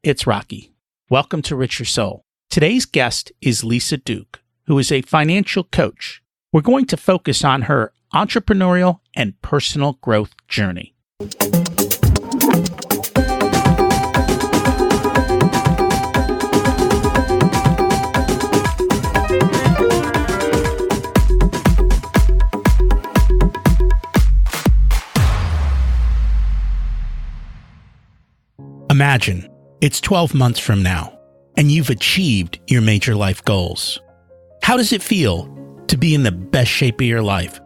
it's Rocky. Welcome to Richer Soul. Today's guest is Lisa Duke, who is a financial coach. We're going to focus on her entrepreneurial and personal growth journey. Imagine it's 12 months from now, and you've achieved your major life goals. How does it feel to be in the best shape of your life?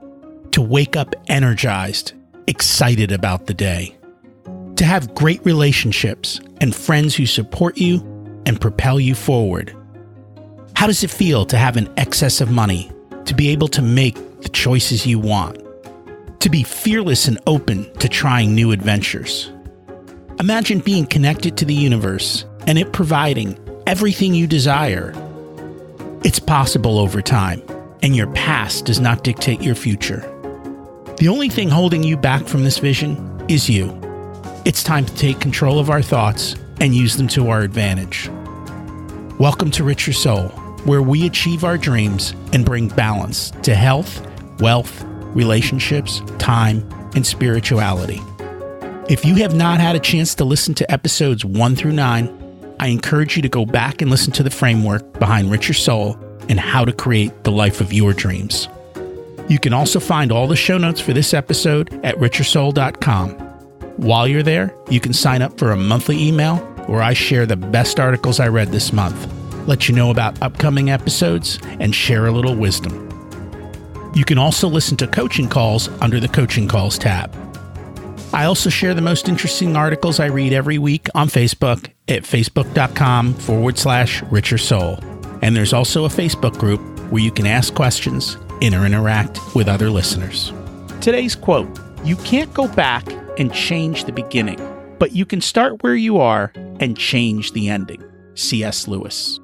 To wake up energized, excited about the day? To have great relationships and friends who support you and propel you forward? How does it feel to have an excess of money, to be able to make the choices you want? To be fearless and open to trying new adventures? Imagine being connected to the universe and it providing everything you desire. It's possible over time, and your past does not dictate your future. The only thing holding you back from this vision is you. It's time to take control of our thoughts and use them to our advantage. Welcome to Richer Soul, where we achieve our dreams and bring balance to health, wealth, relationships, time, and spirituality. If you have not had a chance to listen to episodes 1 through 9, I encourage you to go back and listen to the framework behind Richer Soul and how to create the life of your dreams. You can also find all the show notes for this episode at richersoul.com. While you're there, you can sign up for a monthly email where I share the best articles I read this month, let you know about upcoming episodes, and share a little wisdom. You can also listen to coaching calls under the Coaching Calls tab. I also share the most interesting articles I read every week on Facebook at facebook.com/Richer Soul. And there's also a Facebook group where you can ask questions and interact with other listeners. Today's quote: "You can't go back and change the beginning, but you can start where you are and change the ending." C.S. Lewis.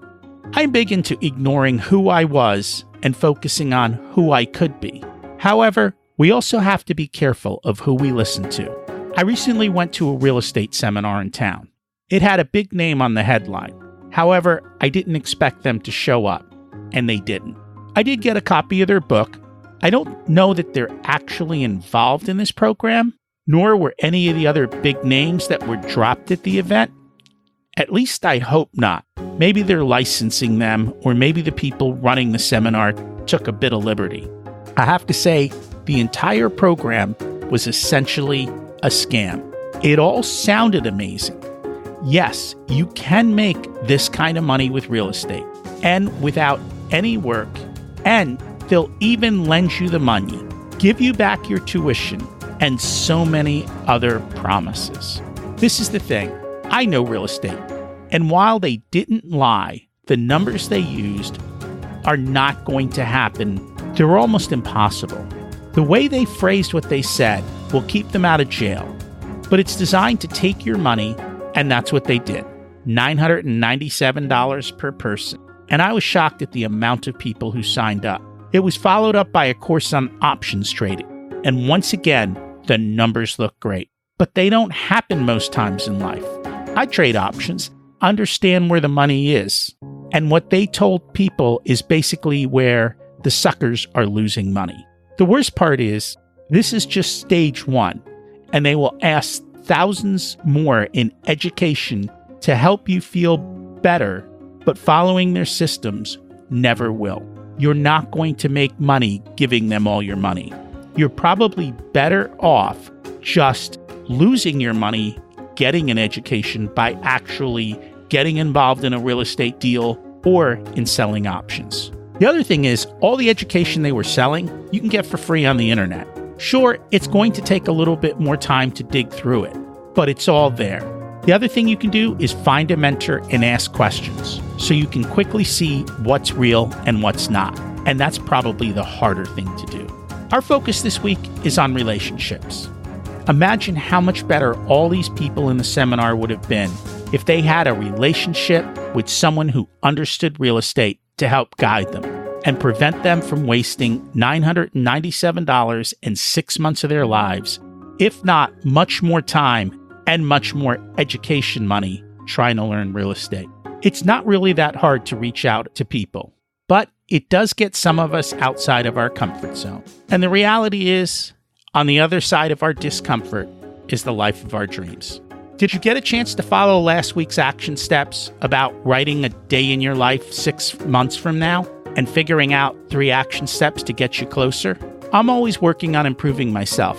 I'm big into ignoring who I was and focusing on who I could be. However, we also have to be careful of who we listen to. I recently went to a real estate seminar in town. It had a big name on the headline. However, I didn't expect them to show up, and they didn't. I did get a copy of their book. I don't know that they're actually involved in this program, nor were any of the other big names that were dropped at the event. At least I hope not. Maybe they're licensing them, or maybe the people running the seminar took a bit of liberty. I have to say, the entire program was essentially a scam. It all sounded amazing. Yes, you can make this kind of money with real estate and without any work, and they'll even lend you the money, give you back your tuition, and so many other promises. This is the thing. I know real estate, and while they didn't lie, the numbers they used are not going to happen. They're almost impossible. The way they phrased what they said will keep them out of jail, but it's designed to take your money, and that's what they did. $997 per person. And I was shocked at the amount of people who signed up. It was followed up by a course on options trading. And once again, the numbers look great, but they don't happen most times in life. I trade options, understand where the money is, and what they told people is basically where the suckers are losing money. The worst part is, this is just stage 1, and they will ask thousands more in education to help you feel better, but following their systems never will. You're not going to make money giving them all your money. You're probably better off just losing your money getting an education by actually getting involved in a real estate deal or in selling options. The other thing is, all the education they were selling, you can get for free on the internet. Sure, it's going to take a little bit more time to dig through it, but it's all there. The other thing you can do is find a mentor and ask questions so you can quickly see what's real and what's not. And that's probably the harder thing to do. Our focus this week is on relationships. Imagine how much better all these people in the seminar would have been if they had a relationship with someone who understood real estate to help guide them and prevent them from wasting $997 and 6 months of their lives, if not much more time and much more education money, trying to learn real estate. It's not really that hard to reach out to people, but it does get some of us outside of our comfort zone. And the reality is, on the other side of our discomfort is the life of our dreams. Did you get a chance to follow last week's action steps about writing a day in your life 6 months from now and figuring out 3 action steps to get you closer? I'm always working on improving myself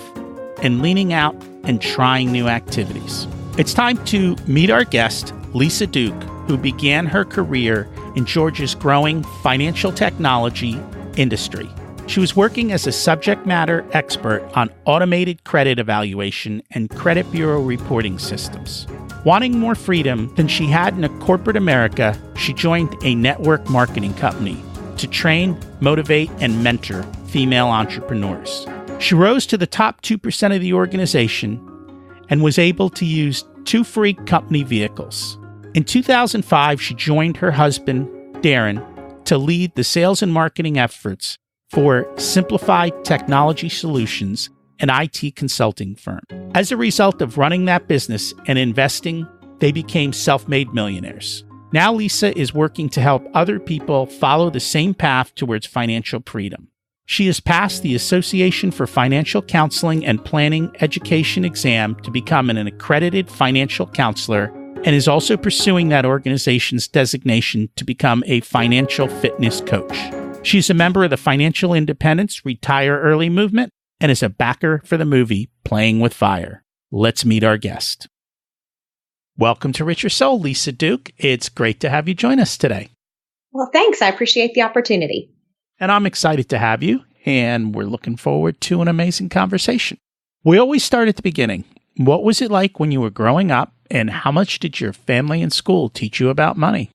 and leaning out and trying new activities. It's time to meet our guest, Lisa Duke, who began her career in Georgia's growing financial technology industry. She was working as a subject matter expert on automated credit evaluation and credit bureau reporting systems. Wanting more freedom than she had in a corporate America, she joined a network marketing company to train, motivate, and mentor female entrepreneurs. She rose to the top 2% of the organization and was able to use 2 free company vehicles. In 2005, she joined her husband, Darren, to lead the sales and marketing efforts for Simplified Technology Solutions, an IT consulting firm. As a result of running that business and investing, they became self-made millionaires. Now Lisa is working to help other people follow the same path towards financial freedom. She has passed the Association for Financial Counseling and Planning Education exam to become an accredited financial counselor and is also pursuing that organization's designation to become a financial fitness coach. She's a member of the Financial Independence Retire Early movement and is a backer for the movie Playing with Fire. Let's meet our guest. Welcome to Rich Your Soul, Lisa Duke. It's great to have you join us today. Well, thanks. I appreciate the opportunity. And I'm excited to have you, and we're looking forward to an amazing conversation. We always start at the beginning. What was it like when you were growing up, and how much did your family and school teach you about money?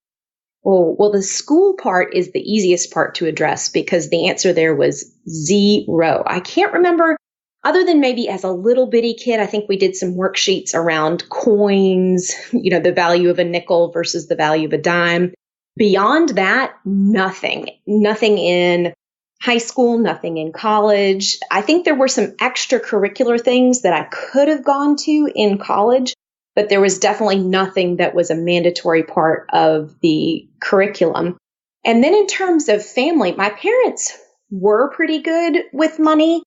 Oh, well, the school part is the easiest part to address because the answer there was 0. I can't remember, other than maybe as a little bitty kid, I think we did some worksheets around coins, the value of a nickel versus the value of a dime. Beyond that, nothing. Nothing in high school, nothing in college. I think there were some extracurricular things that I could have gone to in college, but there was definitely nothing that was a mandatory part of the curriculum. And then in terms of family, my parents were pretty good with money,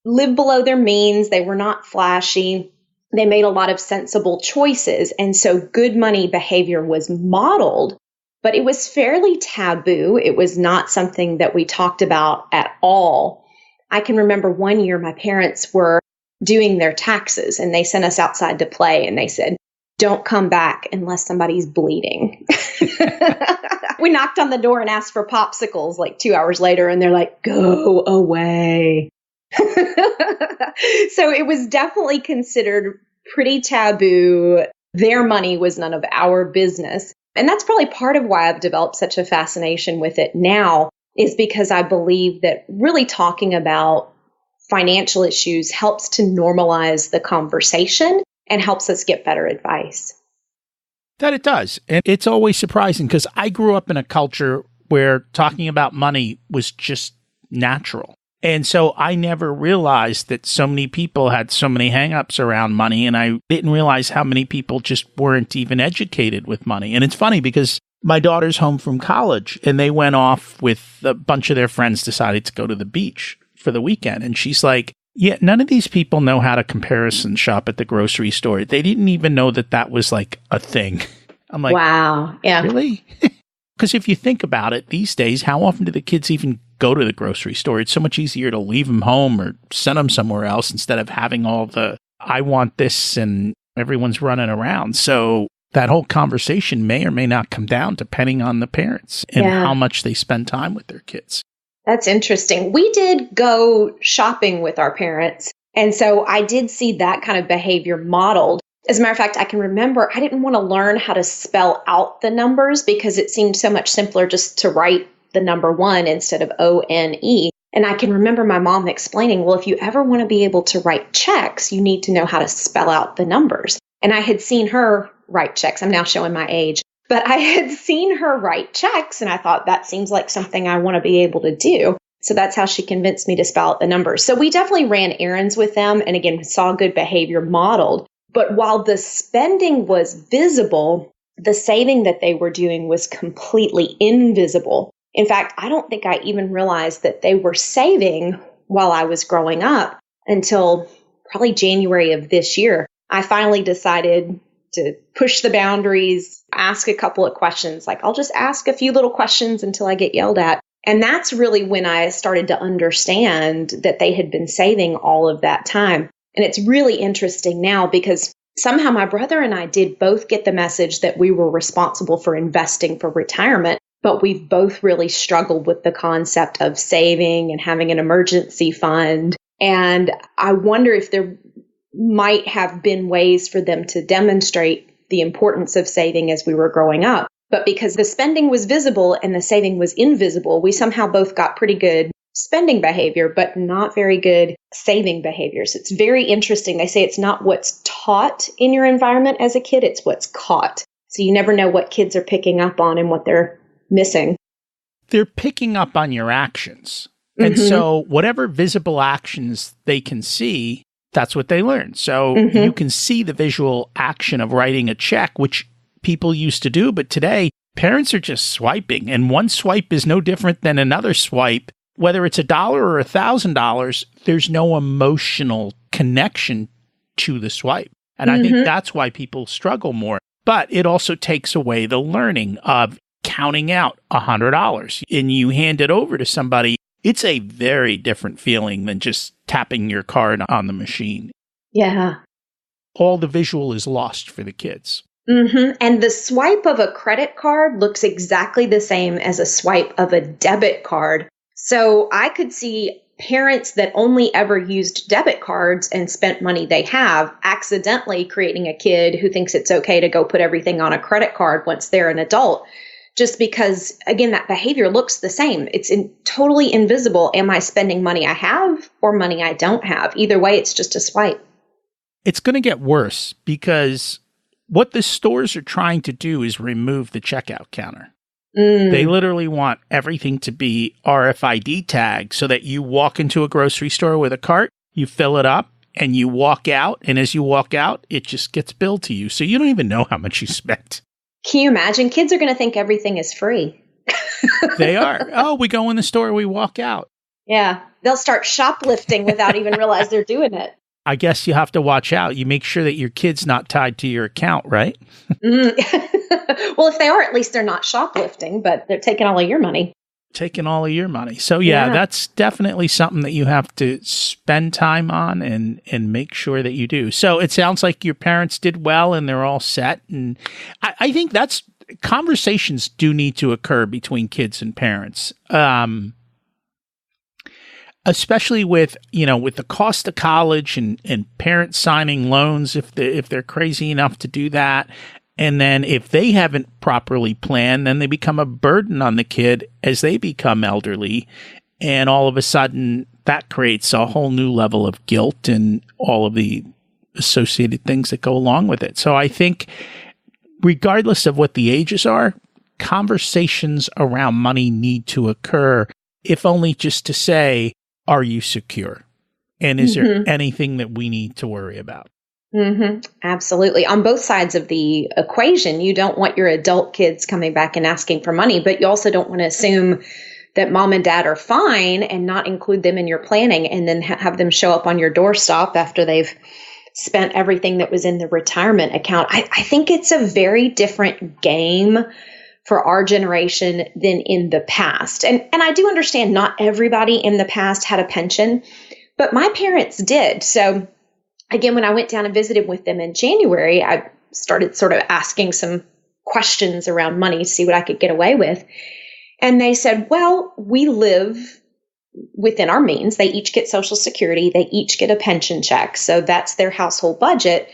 lived below their means. They were not flashy. They made a lot of sensible choices. And so good money behavior was modeled, but it was fairly taboo. It was not something that we talked about at all. I can remember one year my parents were doing their taxes and they sent us outside to play and they said, "Don't come back unless somebody's bleeding." We knocked on the door and asked for popsicles like 2 hours later and they're like, "Go away." So it was definitely considered pretty taboo. Their money was none of our business. And that's probably part of why I've developed such a fascination with it now, is because I believe that really talking about financial issues helps to normalize the conversation and helps us get better advice. That it does. And it's always surprising because I grew up in a culture where talking about money was just natural. And so I never realized that so many people had so many hangups around money. And I didn't realize how many people just weren't even educated with money. And it's funny because my daughter's home from college and they went off with a bunch of their friends, decided to go to the beach for the weekend. And she's like, "Yeah, none of these people know how to comparison shop at the grocery store. They didn't even know that that was like a thing." I'm like, wow. Yeah. Really? Because if you think about it, these days, how often do the kids even go to the grocery store? It's so much easier to leave them home or send them somewhere else instead of having all the, "I want this," and everyone's running around. So that whole conversation may or may not come down depending on the parents and how much they spend time with their kids. That's interesting. We did go shopping with our parents. And so I did see that kind of behavior modeled. As a matter of fact, I can remember I didn't want to learn how to spell out the numbers because it seemed so much simpler just to write the number 1 instead of O-N-E. And I can remember my mom explaining, well, if you ever want to be able to write checks, you need to know how to spell out the numbers. And I had seen her write checks. I'm now showing my age. But I had seen her write checks, and I thought that seems like something I want to be able to do. So that's how she convinced me to spell out the numbers. So we definitely ran errands with them and, again, saw good behavior modeled. But while the spending was visible, the saving that they were doing was completely invisible. In fact, I don't think I even realized that they were saving while I was growing up until probably January of this year. I finally decided to push the boundaries, ask a couple of questions. Like, I'll just ask a few little questions until I get yelled at. And that's really when I started to understand that they had been saving all of that time. And it's really interesting now because somehow my brother and I did both get the message that we were responsible for investing for retirement, but we've both really struggled with the concept of saving and having an emergency fund. And I wonder if there might have been ways for them to demonstrate the importance of saving as we were growing up. But because the spending was visible and the saving was invisible, we somehow both got pretty good spending behavior, but not very good saving behaviors. It's very interesting. They say it's not what's taught in your environment as a kid, it's what's caught. So you never know what kids are picking up on and what they're missing. They're picking up on your actions. And so whatever visible actions they can see, that's what they learn. So you can see the visual action of writing a check, which people used to do. But today, parents are just swiping. And one swipe is no different than another swipe. Whether it's $1 or $1,000, there's no emotional connection to the swipe. And I think that's why people struggle more. But it also takes away the learning of counting out $100 and you hand it over to somebody. It's a very different feeling than just tapping your card on the machine. Yeah. All the visual is lost for the kids. And the swipe of a credit card looks exactly the same as a swipe of a debit card. So I could see parents that only ever used debit cards and spent money they have accidentally creating a kid who thinks it's okay to go put everything on a credit card once they're an adult. Just because, again, that behavior looks the same. It's totally invisible. Am I spending money I have or money I don't have? Either way, it's just a swipe. It's going to get worse because what the stores are trying to do is remove the checkout counter. They literally want everything to be RFID tagged so that you walk into a grocery store with a cart, you fill it up, and you walk out. And as you walk out, it just gets billed to you. So you don't even know how much you spent. Can you imagine? Kids are going to think everything is free. They are. Oh, we go in the store, we walk out. Yeah. They'll start shoplifting without even realize they're doing it. I guess you have to watch out. You make sure that your kid's not tied to your account, right? Well, if they are, at least they're not shoplifting, but they're taking all of your money. Taking all of your money. So yeah, that's definitely something that you have to spend time on and make sure that you do. So it sounds like your parents did well and they're all set. And I think that's conversations do need to occur between kids and parents. Especially with the cost of college and parents signing loans if they're crazy enough to do that. And then if they haven't properly planned, then they become a burden on the kid as they become elderly. And all of a sudden, that creates a whole new level of guilt and all of the associated things that go along with it. So I think regardless of what the ages are, conversations around money need to occur, if only just to say, are you secure? And is there anything that we need to worry about? Absolutely. On both sides of the equation, you don't want your adult kids coming back and asking for money, but you also don't want to assume that mom and dad are fine and not include them in your planning and then have them show up on your doorstep after they've spent everything that was in the retirement account. I think it's a very different game for our generation than in the past. And I do understand not everybody in the past had a pension, but my parents did. So again, when I went down and visited with them in January, I started sort of asking some questions around money to see what I could get away with. And they said, well, we live within our means. They each get Social Security. They each get a pension check. So that's their household budget.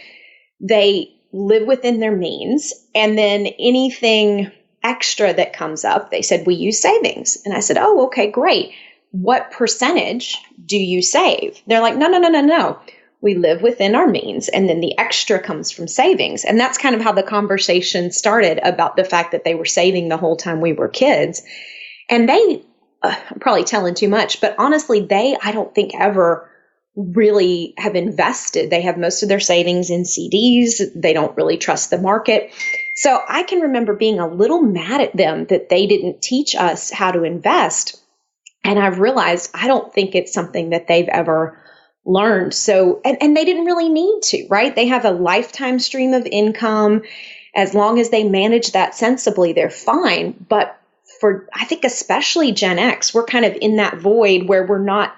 They live within their means. And then anything extra that comes up, they said, we use savings. And I said, oh, okay, great. What percentage do you save? They're like, no. We live within our means, and then the extra comes from savings. And that's kind of how the conversation started about the fact that they were saving the whole time we were kids. And they, I'm probably telling too much, but honestly, I don't think ever really have invested. They have most of their savings in CDs. They don't really trust the market. So I can remember being a little mad at them that they didn't teach us how to invest. And I've realized I don't think it's something that they've ever learned. So, and they didn't really need to, right? They have a lifetime stream of income. As long as they manage that sensibly, they're fine. But for, I think, especially Gen X, we're kind of in that void where we're not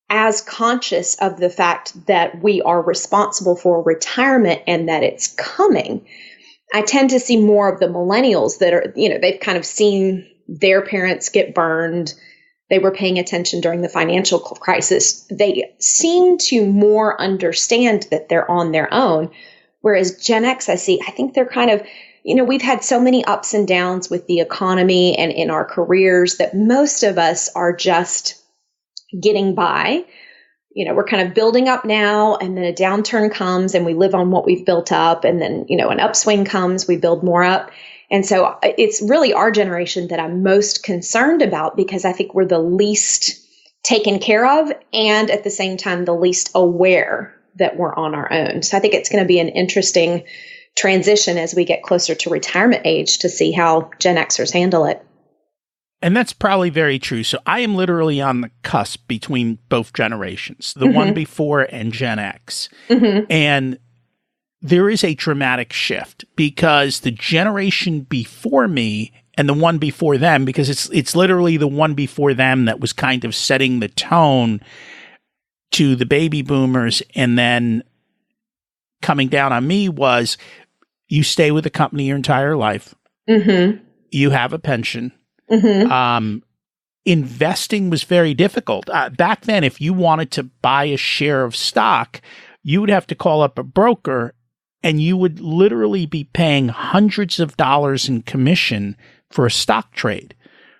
as conscious of the fact that we are responsible for retirement and that it's coming. I tend to see more of the millennials that are, they've kind of seen their parents get burned. They were paying attention during the financial crisis. They seem to more understand that they're on their own. Whereas Gen X, I think they're kind of, we've had so many ups and downs with the economy and in our careers that most of us are just getting by. We're kind of building up now, and then a downturn comes and we live on what we've built up. And then, an upswing comes, we build more up. And so it's really our generation that I'm most concerned about, because I think we're the least taken care of and at the same time, the least aware that we're on our own. So I think it's going to be an interesting transition as we get closer to retirement age to see how Gen Xers handle it. And that's probably very true. So I am literally on the cusp between both generations, the one before and Gen X. And there is a dramatic shift, because the generation before me and the one before them, because it's literally the one before them that was kind of setting the tone to the baby boomers, and then coming down on me was, you stay with the company your entire life. You have a pension. Investing was very difficult. Back then, if you wanted to buy a share of stock, you would have to call up a broker, and you would literally be paying hundreds of dollars in commission for a stock trade.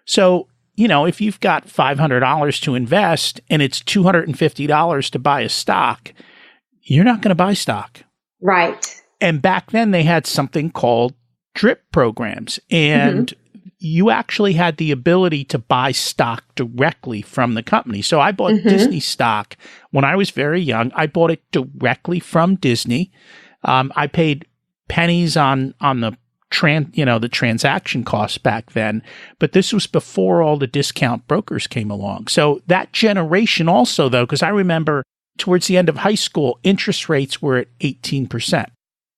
So, if you've got $500 to invest and it's $250 to buy a stock, you're not going to buy stock. Right. And back then they had something called DRIP programs, and you actually had the ability to buy stock directly from the company. So I bought Disney stock when I was very young. I bought it directly from Disney. I paid pennies on the the transaction costs back then, but this was before all the discount brokers came along. So that generation also, though, because I remember towards the end of high school, interest rates were at 18%.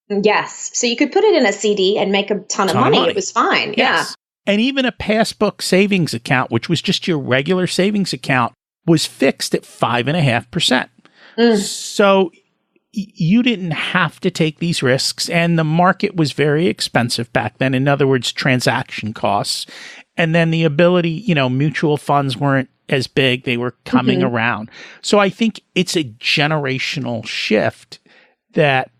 Yes. So you could put it in a CD and make a ton of money. It was fine. Yes. Yeah. And even a passbook savings account, which was just your regular savings account, was fixed at 5.5%. So you didn't have to take these risks, and the market was very expensive back then. In other words, transaction costs. And then the ability, mutual funds weren't as big. They were coming around. So I think it's a generational shift that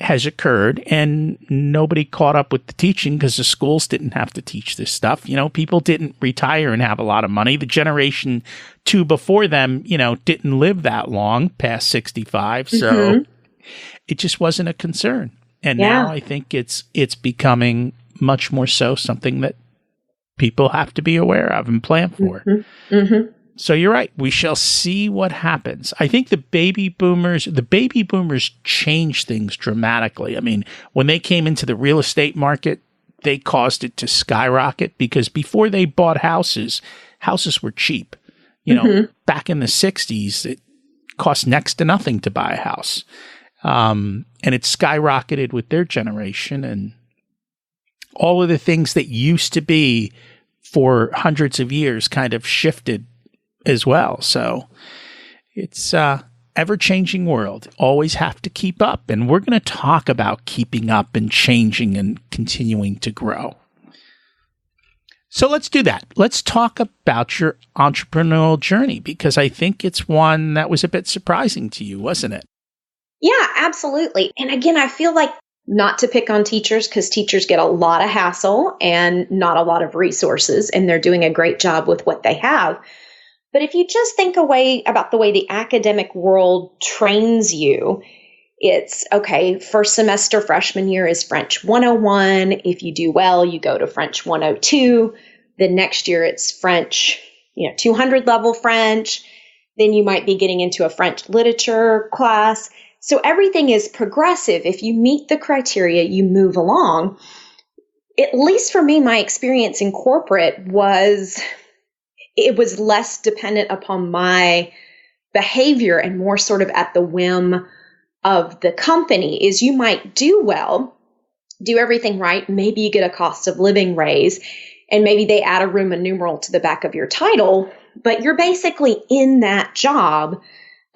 has occurred, and nobody caught up with the teaching because the schools didn't have to teach this stuff. People didn't retire and have a lot of money. The generation two before them, didn't live that long past 65. So it just wasn't a concern. And now I think it's becoming much more so something that people have to be aware of and plan for. So you're right. We shall see what happens. I think the baby boomers changed things dramatically. I mean, when they came into the real estate market, they caused it to skyrocket, because before they bought houses were cheap. Back in the 60s, it cost next to nothing to buy a house. And it skyrocketed with their generation, and all of the things that used to be for hundreds of years kind of shifted as well. So it's ever-changing world. Always have to keep up. And we're going to talk about keeping up and changing and continuing to grow. So let's do that. Let's talk about your entrepreneurial journey, because I think it's one that was a bit surprising to you, wasn't it? Yeah, absolutely. And again, I feel like, not to pick on teachers, because teachers get a lot of hassle and not a lot of resources, and they're doing a great job with what they have. But if you just think about the way the academic world trains you, it's, okay, first semester freshman year is French 101. If you do well, you go to French 102. Then next year it's French, 200 level French. Then you might be getting into a French literature class. So everything is progressive. If you meet the criteria, you move along. At least for me, my experience in corporate was, it was less dependent upon my behavior and more sort of at the whim of the company. Is you might do well, do everything right. Maybe you get a cost of living raise, and maybe they add a Roman numeral to the back of your title, but you're basically in that job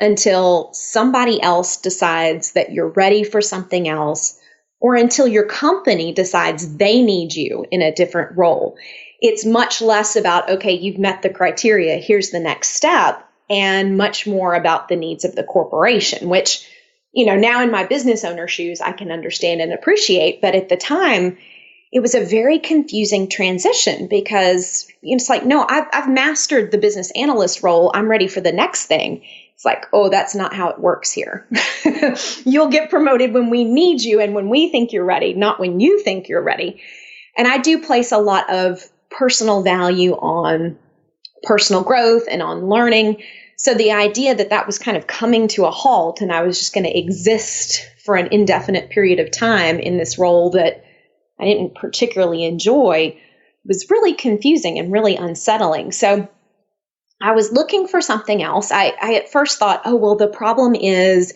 until somebody else decides that you're ready for something else, or until your company decides they need you in a different role. It's much less about, okay, you've met the criteria, here's the next step, and much more about the needs of the corporation, which, now in my business owner shoes, I can understand and appreciate. But at the time, it was a very confusing transition because it's like, no, I've mastered the business analyst role. I'm ready for the next thing. It's like, oh, that's not how it works here. You'll get promoted when we need you and when we think you're ready, not when you think you're ready. And I do place a lot of personal value on personal growth and on learning. So the idea that that was kind of coming to a halt and I was just going to exist for an indefinite period of time in this role that I didn't particularly enjoy was really confusing and really unsettling. So I was looking for something else. I at first thought, oh, well, the problem is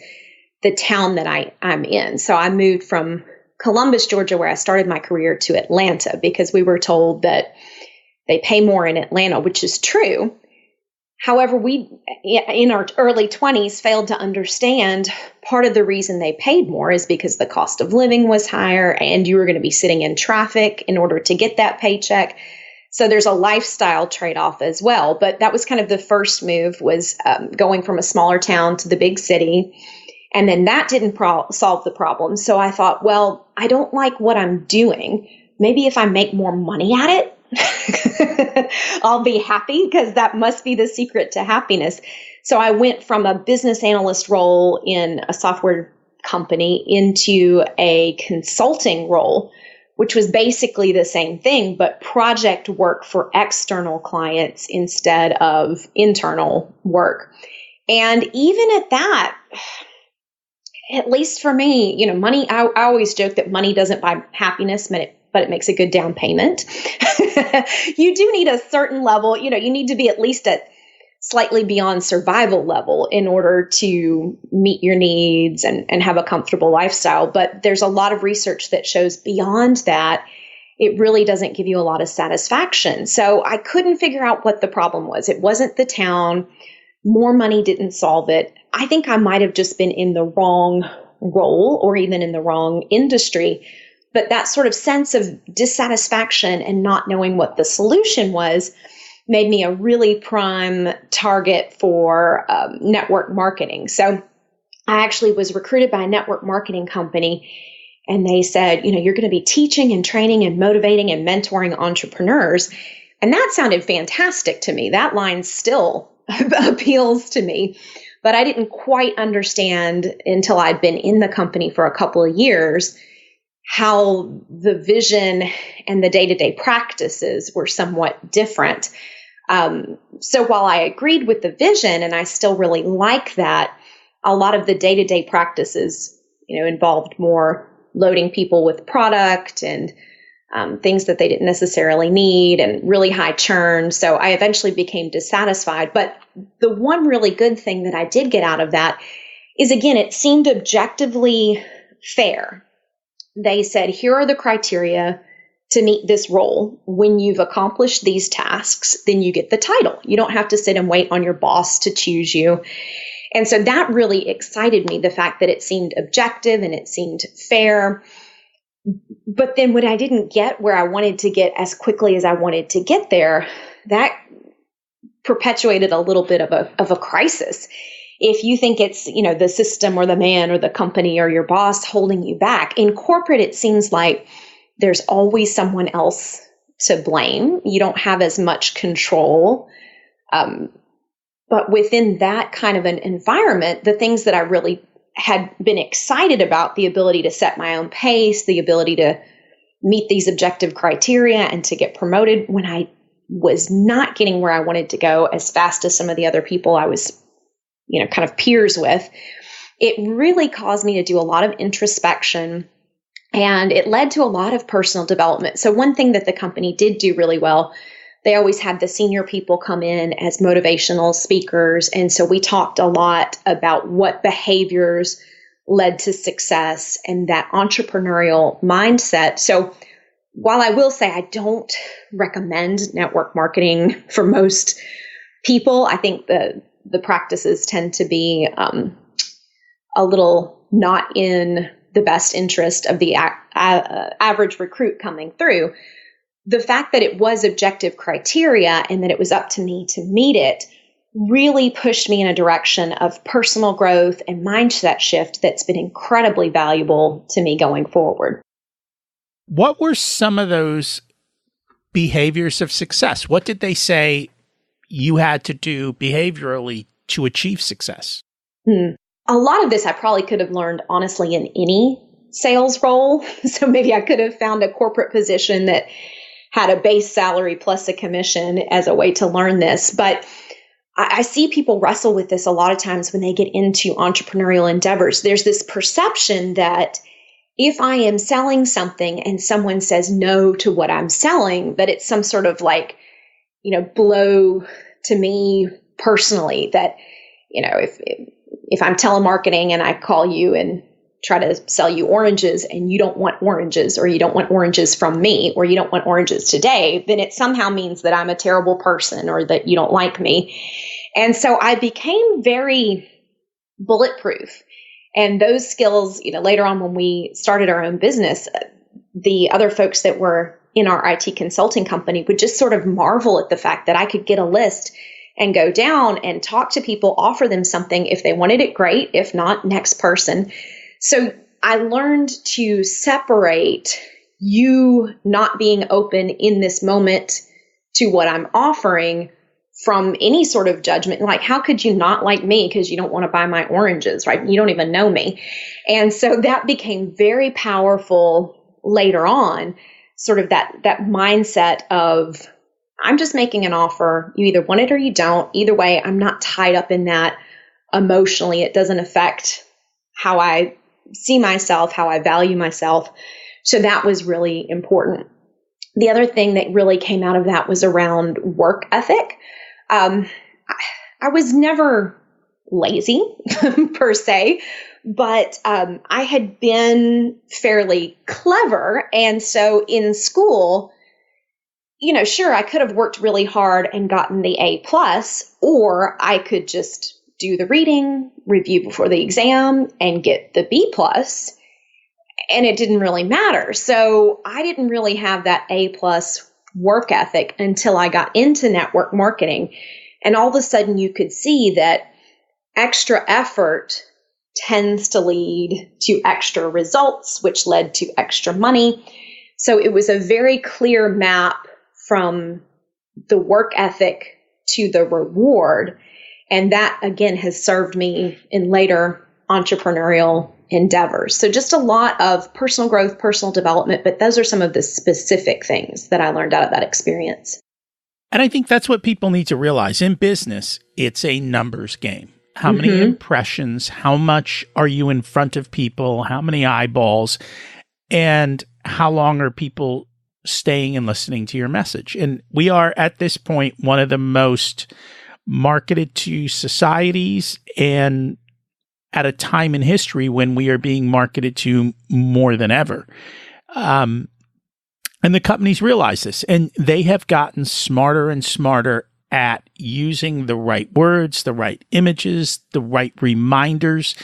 the town that I'm in. So I moved from Columbus, Georgia, where I started my career, to Atlanta because we were told that they pay more in Atlanta, which is true. However, we, in our early 20s, failed to understand part of the reason they paid more is because the cost of living was higher and you were going to be sitting in traffic in order to get that paycheck. So there's a lifestyle trade-off as well. But that was kind of the first move, was going from a smaller town to the big city. And then that didn't solve the problem. So I thought, well, I don't like what I'm doing. Maybe if I make more money at it, I'll be happy, because that must be the secret to happiness. So I went from a business analyst role in a software company into a consulting role, which was basically the same thing, but project work for external clients instead of internal work. And even at that, at least for me, money, I always joke that money doesn't buy happiness, but it makes a good down payment. You do need a certain level, you need to be at least at slightly beyond survival level in order to meet your needs and have a comfortable lifestyle. But there's a lot of research that shows beyond that, it really doesn't give you a lot of satisfaction. So I couldn't figure out what the problem was. It wasn't the town. More money didn't solve it. I think I might have just been in the wrong role or even in the wrong industry. But that sort of sense of dissatisfaction and not knowing what the solution was made me a really prime target for network marketing. So I actually was recruited by a network marketing company, and they said, you're going to be teaching and training and motivating and mentoring entrepreneurs. And that sounded fantastic to me. That line still appeals to me. But I didn't quite understand until I'd been in the company for a couple of years how the vision and the day-to-day practices were somewhat different. So while I agreed with the vision and I still really like that, a lot of the day-to-day practices, involved more loading people with product and things that they didn't necessarily need and really high churn. So I eventually became dissatisfied. But the one really good thing that I did get out of that is, again, it seemed objectively fair. They said, here are the criteria to meet this role. When you've accomplished these tasks, then you get the title. You don't have to sit and wait on your boss to choose you. And so that really excited me, the fact that it seemed objective and it seemed fair. But then when I didn't get where I wanted to get as quickly as I wanted to get there, that perpetuated a little bit of a crisis. If you think it's, the system or the man or the company or your boss holding you back, in corporate, it seems like there's always someone else to blame. You don't have as much control. But within that kind of an environment, the things that I really had been excited about, the ability to set my own pace, the ability to meet these objective criteria and to get promoted, when I was not getting where I wanted to go as fast as some of the other people I was kind of peers with, it really caused me to do a lot of introspection, and it led to a lot of personal development. So one thing that the company did do really well, they always had the senior people come in as motivational speakers. And so we talked a lot about what behaviors led to success and that entrepreneurial mindset. So while I will say I don't recommend network marketing for most people, I think the practices tend to be a little not in the best interest of the average recruit coming through. The fact that it was objective criteria and that it was up to me to meet it really pushed me in a direction of personal growth and mindset shift that's been incredibly valuable to me going forward. What were some of those behaviors of success? What did they say you had to do behaviorally to achieve success? A lot of this I probably could have learned, honestly, in any sales role. So maybe I could have found a corporate position that had a base salary plus a commission as a way to learn this. But I see people wrestle with this a lot of times when they get into entrepreneurial endeavors. There's this perception that if I am selling something and someone says no to what I'm selling, that it's some sort of blow to me personally, that, if I'm telemarketing and I call you and try to sell you oranges and you don't want oranges, or you don't want oranges from me, or you don't want oranges today, then it somehow means that I'm a terrible person or that you don't like me. And so I became very bulletproof. And those skills, later on when we started our own business, the other folks that were in our IT consulting company would just sort of marvel at the fact that I could get a list and go down and talk to people, offer them something. If they wanted it, great. If not, next person. So I learned to separate you not being open in this moment to what I'm offering from any sort of judgment. Like, how could you not like me because you don't want to buy my oranges, right? You don't even know me. And so that became very powerful later on, sort of that mindset of, I'm just making an offer. You either want it or you don't. Either way, I'm not tied up in that emotionally. It doesn't affect how I see myself, how I value myself. So that was really important. The other thing that really came out of that was around work ethic. I was never lazy per se, but I had been fairly clever. And so in school, sure, I could have worked really hard and gotten the A+, or I could just do the reading, review before the exam, and get the B+, and it didn't really matter. So I didn't really have that A+ work ethic until I got into network marketing. And all of a sudden you could see that extra effort tends to lead to extra results, which led to extra money. So it was a very clear map from the work ethic to the reward. And that, again, has served me in later entrepreneurial endeavors. So just a lot of personal growth, personal development, but those are some of the specific things that I learned out of that experience. And I think that's what people need to realize. In business, it's a numbers game. How many impressions, how much are you in front of people, how many eyeballs, and how long are people staying and listening to your message? And we are, at this point, one of the most marketed to societies, and at a time in history when we are being marketed to more than ever. And the companies realize this, and they have gotten smarter and smarter at using the right words, the right images, the right reminders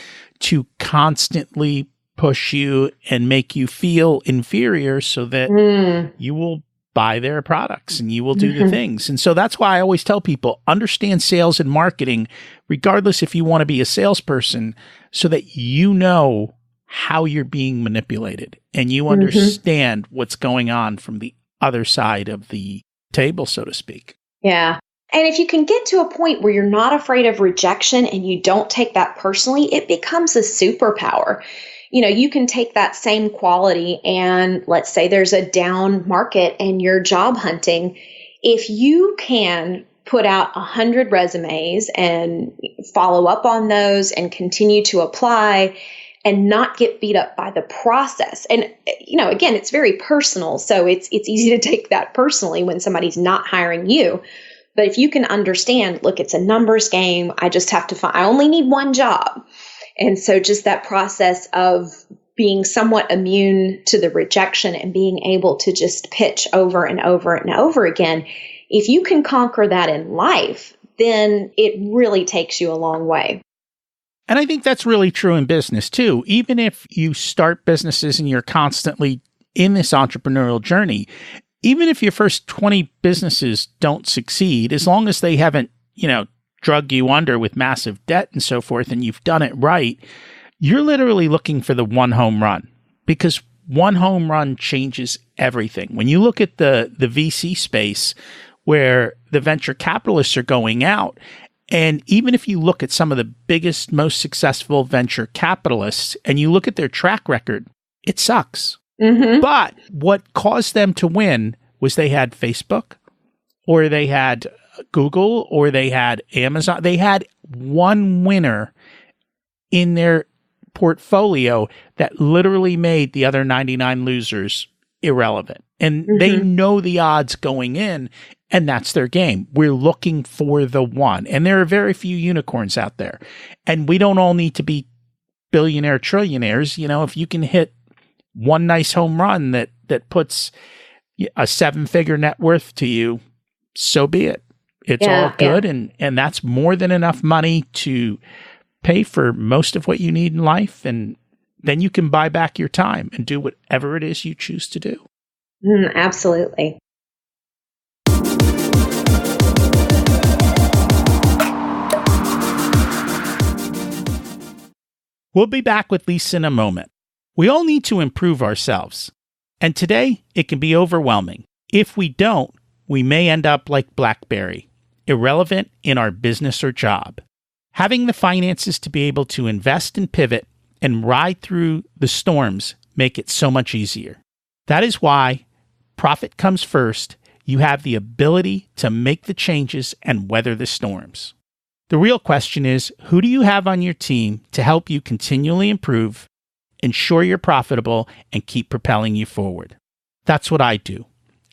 to constantly push you and make you feel inferior so that you will buy their products and you will do the things. And so that's why I always tell people, understand sales and marketing, regardless if you want to be a salesperson, so that you know how you're being manipulated and you understand what's going on from the other side of the table, so to speak. Yeah. And if you can get to a point where you're not afraid of rejection and you don't take that personally, it becomes a superpower. You can take that same quality and let's say there's a down market and you're job hunting. If you can put out 100 resumes and follow up on those and continue to apply and not get beat up by the process. And, again, it's very personal. So it's easy to take that personally when somebody's not hiring you. But if you can understand, look, it's a numbers game. I just have to I only need one job. And so just that process of being somewhat immune to the rejection and being able to just pitch over and over and over again, if you can conquer that in life, then it really takes you a long way. And I think that's really true in business too. Even if you start businesses and you're constantly in this entrepreneurial journey, even if your first 20 businesses don't succeed, as long as they haven't, drug you under with massive debt and so forth, and you've done it right, you're literally looking for the one home run, because one home run changes everything. When you look at the VC space where the venture capitalists are going out, and even if you look at some of the biggest, most successful venture capitalists and you look at their track record, it sucks. Mm-hmm. But what caused them to win was they had Facebook, or they had Google, or they had Amazon. They had one winner in their portfolio that literally made the other 99 losers irrelevant. And they know the odds going in, and that's their game. We're looking for the one. And there are very few unicorns out there. And we don't all need to be billionaire trillionaires. If you can hit one nice home run that puts a 7-figure net worth to you, so be it. It's all good. Yeah. And that's more than enough money to pay for most of what you need in life. And then you can buy back your time and do whatever it is you choose to do. Absolutely. We'll be back with Lisa in a moment. We all need to improve ourselves. And today, it can be overwhelming. If we don't, we may end up like BlackBerry, irrelevant in our business or job. Having the finances to be able to invest and pivot and ride through the storms make it so much easier. That is why profit comes first. You have the ability to make the changes and weather the storms. The real question is, who do you have on your team to help you continually improve, ensure you're profitable, and keep propelling you forward? That's what I do.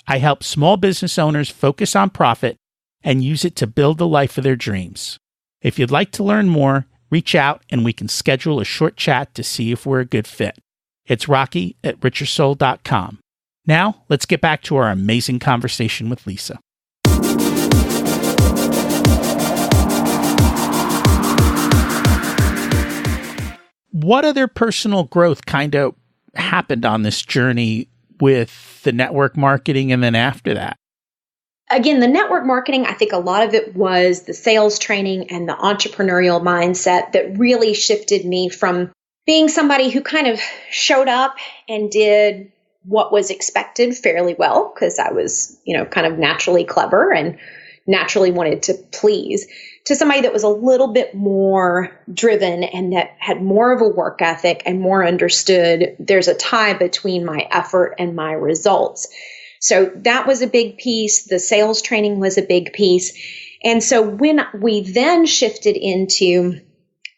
I help small business owners focus on profit and use it to build the life of their dreams. If you'd like to learn more, reach out and we can schedule a short chat to see if we're a good fit. It's Rocky@richersoul.com. Now, let's get back to our amazing conversation with Lisa. What other personal growth kind of happened on this journey with the network marketing and then after that? Again, the network marketing, I think a lot of it was the sales training and the entrepreneurial mindset that really shifted me from being somebody who kind of showed up and did what was expected fairly well, because I was, kind of naturally clever and naturally wanted to please, to somebody that was a little bit more driven and that had more of a work ethic and more understood there's a tie between my effort and my results. So that was a big piece. The sales training was a big piece. And so when we then shifted into,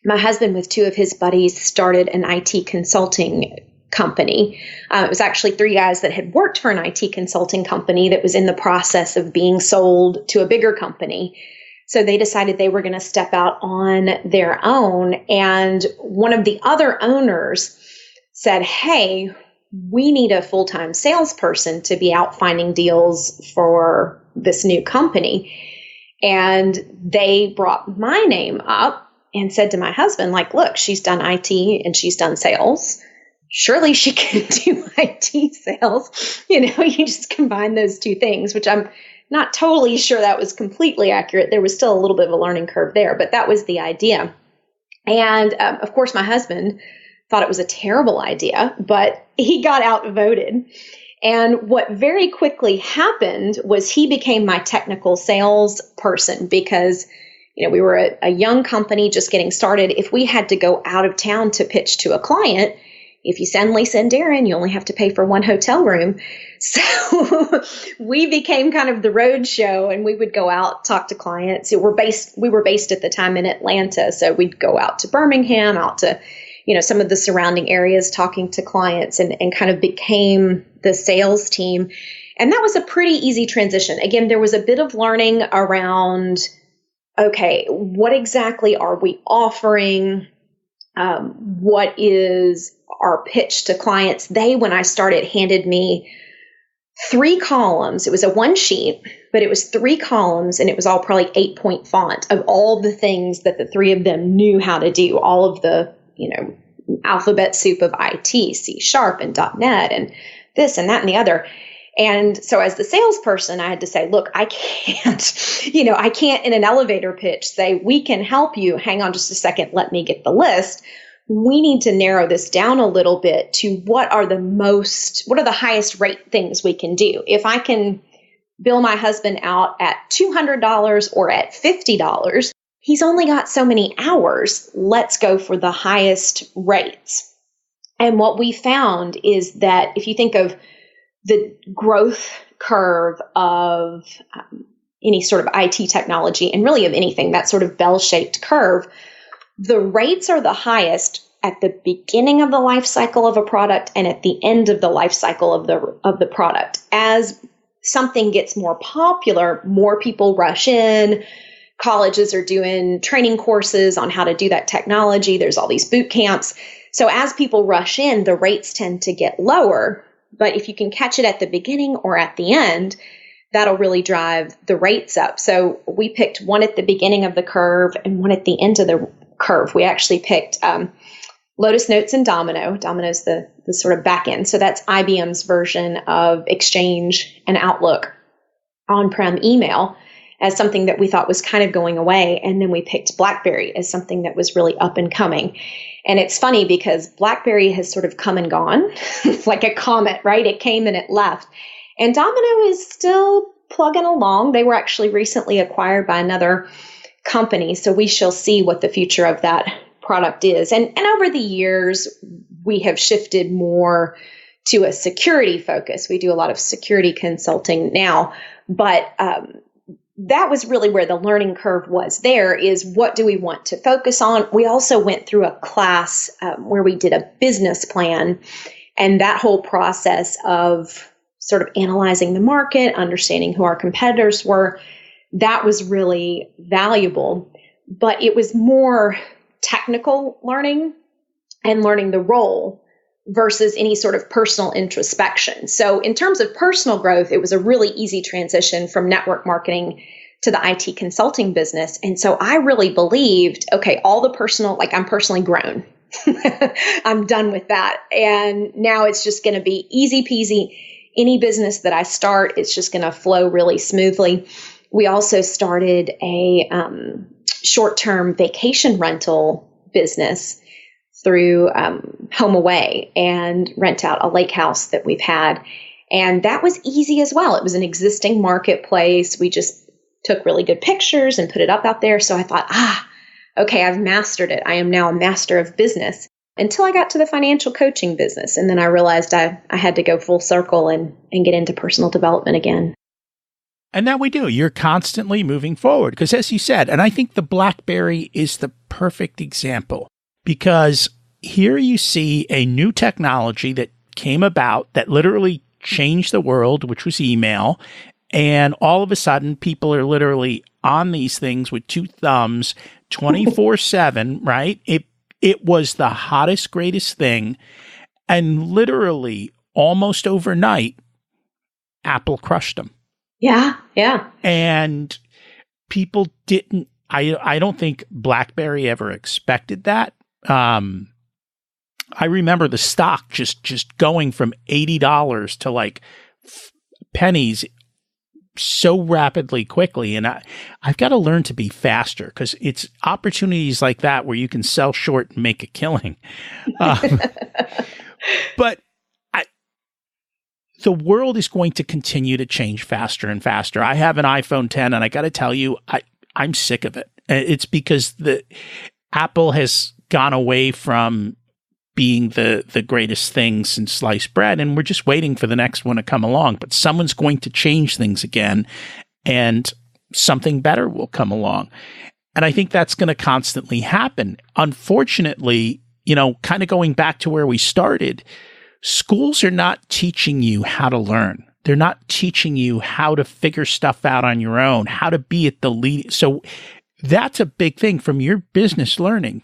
my husband with two of his buddies started an IT consulting company. It was actually 3 guys that had worked for an IT consulting company that was in the process of being sold to a bigger company. So they decided they were going to step out on their own. And one of the other owners said, hey, we need a full-time salesperson to be out finding deals for this new company. And they brought my name up and said to my husband, look, she's done IT and she's done sales. Surely she can do IT sales. You just combine those two things, which I'm not totally sure that was completely accurate. There was still a little bit of a learning curve there, but that was the idea. And of course, my husband thought it was a terrible idea, but he got outvoted. And what very quickly happened was he became my technical sales person because, we were a young company just getting started. If we had to go out of town to pitch to a client, if you send Lisa and Darren, you only have to pay for one hotel room. So we became kind of the road show, and we would go out, talk to clients. We were based at the time in Atlanta. So we'd go out to Birmingham, out to, some of the surrounding areas, talking to clients, and kind of became the sales team. And that was a pretty easy transition. Again, there was a bit of learning around, okay, what exactly are we offering? What is our pitch to clients? When I started, handed me 3 columns. It was a one sheet, but it was 3 columns, and it was all probably 8-point font of all the things that the 3 of them knew how to do, all of the, alphabet soup of IT, C# and .NET and this and that and the other. And so as the salesperson, I had to say, look, I can't in an elevator pitch say, we can help you. Hang on just a second. Let me get the list. We need to narrow this down a little bit to what are the highest rate things we can do. If I can bill my husband out at $200 or at $50, he's only got so many hours. Let's go for the highest rates. And what we found is that if you think of the growth curve of any sort of IT technology, and really of anything, that sort of bell-shaped curve, the rates are the highest at the beginning of the life cycle of a product and at the end of the life cycle of the product. As something gets more popular, more people rush in. Colleges are doing training courses on how to do that technology. There's all these boot camps. So as people rush in, the rates tend to get lower. But if you can catch it at the beginning or at the end, that'll really drive the rates up. So we picked one at the beginning of the curve and one at the end of the curve. We actually picked Lotus Notes and Domino. Domino's the sort of back end. So that's IBM's version of Exchange and Outlook on-prem email as something that we thought was kind of going away. And then we picked BlackBerry as something that was really up and coming. And it's funny because BlackBerry has sort of come and gone. It's like a comet, right? It came and it left. And Domino is still plugging along. They were actually recently acquired by another company. So we shall see what the future of that product is. And over the years, we have shifted more to a security focus. We do a lot of security consulting now. But that was really where the learning curve was. There is, what do we want to focus on? We also went through a class where we did a business plan, and that whole process of sort of analyzing the market, understanding who our competitors were, that was really valuable. But it was more technical learning and learning the role versus any sort of personal introspection. So in terms of personal growth, it was a really easy transition from network marketing to the IT consulting business. And so I really believed, okay, all the personal, like I'm personally grown. I'm done with that. And now it's just going to be easy peasy. Any business that I start, it's just going to flow really smoothly. We also started a short-term vacation rental business through HomeAway and rent out a lake house that we've had. And that was easy as well. It was an existing marketplace. We just took really good pictures and put it up out there. So I thought, okay, I've mastered it. I am now a master of business, until I got to the financial coaching business. And then I realized I had to go full circle and get into personal development again. And that we do. You're constantly moving forward. Because as you said, and I think the BlackBerry is the perfect example, because here you see a new technology that came about that literally changed the world, which was email. And all of a sudden, people are literally on these things with 2 thumbs, 24/7, right? It was the hottest, greatest thing. And literally, almost overnight, Apple crushed them. Yeah. And people didn't, I don't think BlackBerry ever expected that. I remember the stock just going from $80 to like pennies so rapidly quickly. And I've got to learn to be faster, because it's opportunities like that where you can sell short and make a killing. But the world is going to continue to change faster and faster. I have an iPhone 10, and I got to tell you, I'm sick of it. It's because Apple has gone away from being the greatest thing since sliced bread, and we're just waiting for the next one to come along. But someone's going to change things again, and something better will come along. And I think that's going to constantly happen. Unfortunately, kind of going back to where we started, schools are not teaching you how to learn. They're not teaching you how to figure stuff out on your own, how to be at the lead. So that's a big thing from your business learning.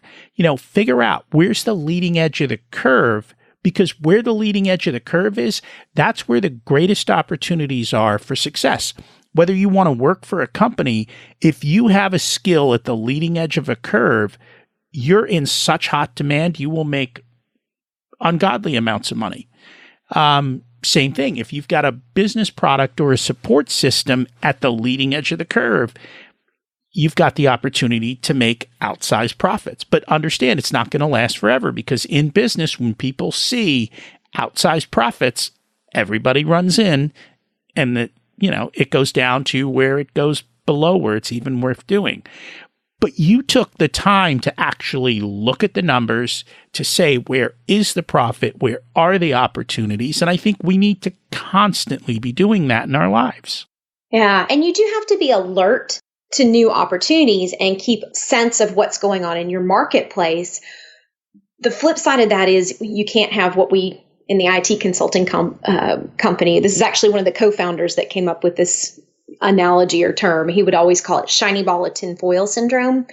Figure out where's the leading edge of the curve, because where the leading edge of the curve is, that's where the greatest opportunities are for success. Whether you want to work for a company, if you have a skill at the leading edge of a curve, you're in such hot demand, you will make ungodly amounts of money. Same thing. If you've got a business product or a support system at the leading edge of the curve, you've got the opportunity to make outsized profits. But understand, it's not going to last forever, because in business, when people see outsized profits, everybody runs in, and it goes down to where it goes below where it's even worth doing. But you took the time to actually look at the numbers to say, where is the profit? Where are the opportunities? And I think we need to constantly be doing that in our lives. Yeah. And you do have to be alert to new opportunities and keep sense of what's going on in your marketplace. The flip side of that is you can't have what we, in the IT consulting company, this is actually one of the co-founders that came up with this analogy or term. He would always call it shiny ball of tinfoil syndrome.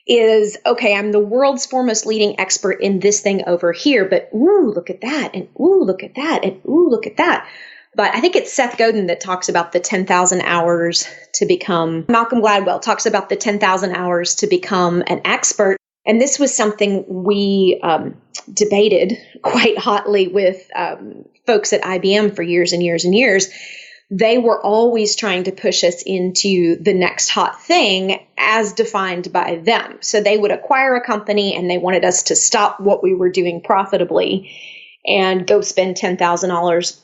Is, okay, I'm the world's foremost leading expert in this thing over here, but ooh, look at that, and ooh, look at that, and ooh, look at that. But I think it's Seth Godin that talks about the 10,000 hours to become, Malcolm Gladwell talks about the 10,000 hours to become an expert. And this was something we debated quite hotly with folks at IBM for years and years and years. They were always trying to push us into the next hot thing as defined by them. So they would acquire a company and they wanted us to stop what we were doing profitably and go spend 10,000 hours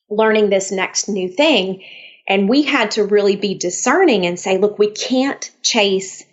learning this next new thing. And we had to really be discerning and say, look, we can't chase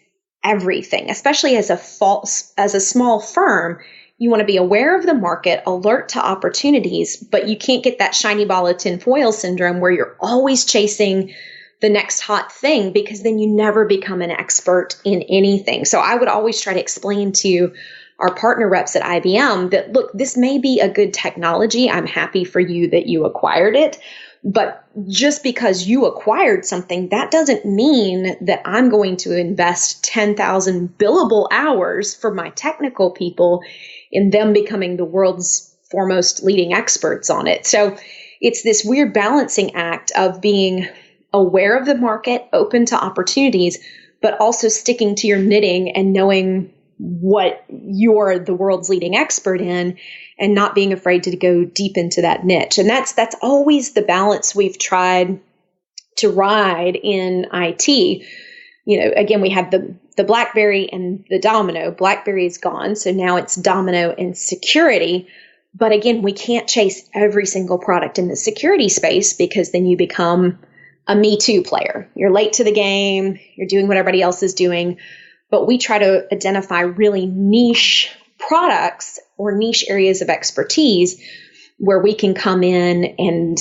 everything, especially as a small firm. You want to be aware of the market, alert to opportunities, but you can't get that shiny ball of tinfoil syndrome where you're always chasing the next hot thing, because then you never become an expert in anything. So I would always try to explain to our partner reps at IBM that, look, this may be a good technology. I'm happy for you that you acquired it. But just because you acquired something, that doesn't mean that I'm going to invest 10,000 billable hours for my technical people in them becoming the world's foremost leading experts on it. So it's this weird balancing act of being aware of the market, open to opportunities, but also sticking to your knitting and knowing what you're the world's leading expert in, and not being afraid to go deep into that niche. And that's always the balance we've tried to ride in IT. Again, we have the BlackBerry and the Domino. BlackBerry is gone, so now it's Domino and security. But again, we can't chase every single product in the security space, because then you become a Me Too player. You're late to the game. You're doing what everybody else is doing. But we try to identify really niche products or niche areas of expertise where we can come in and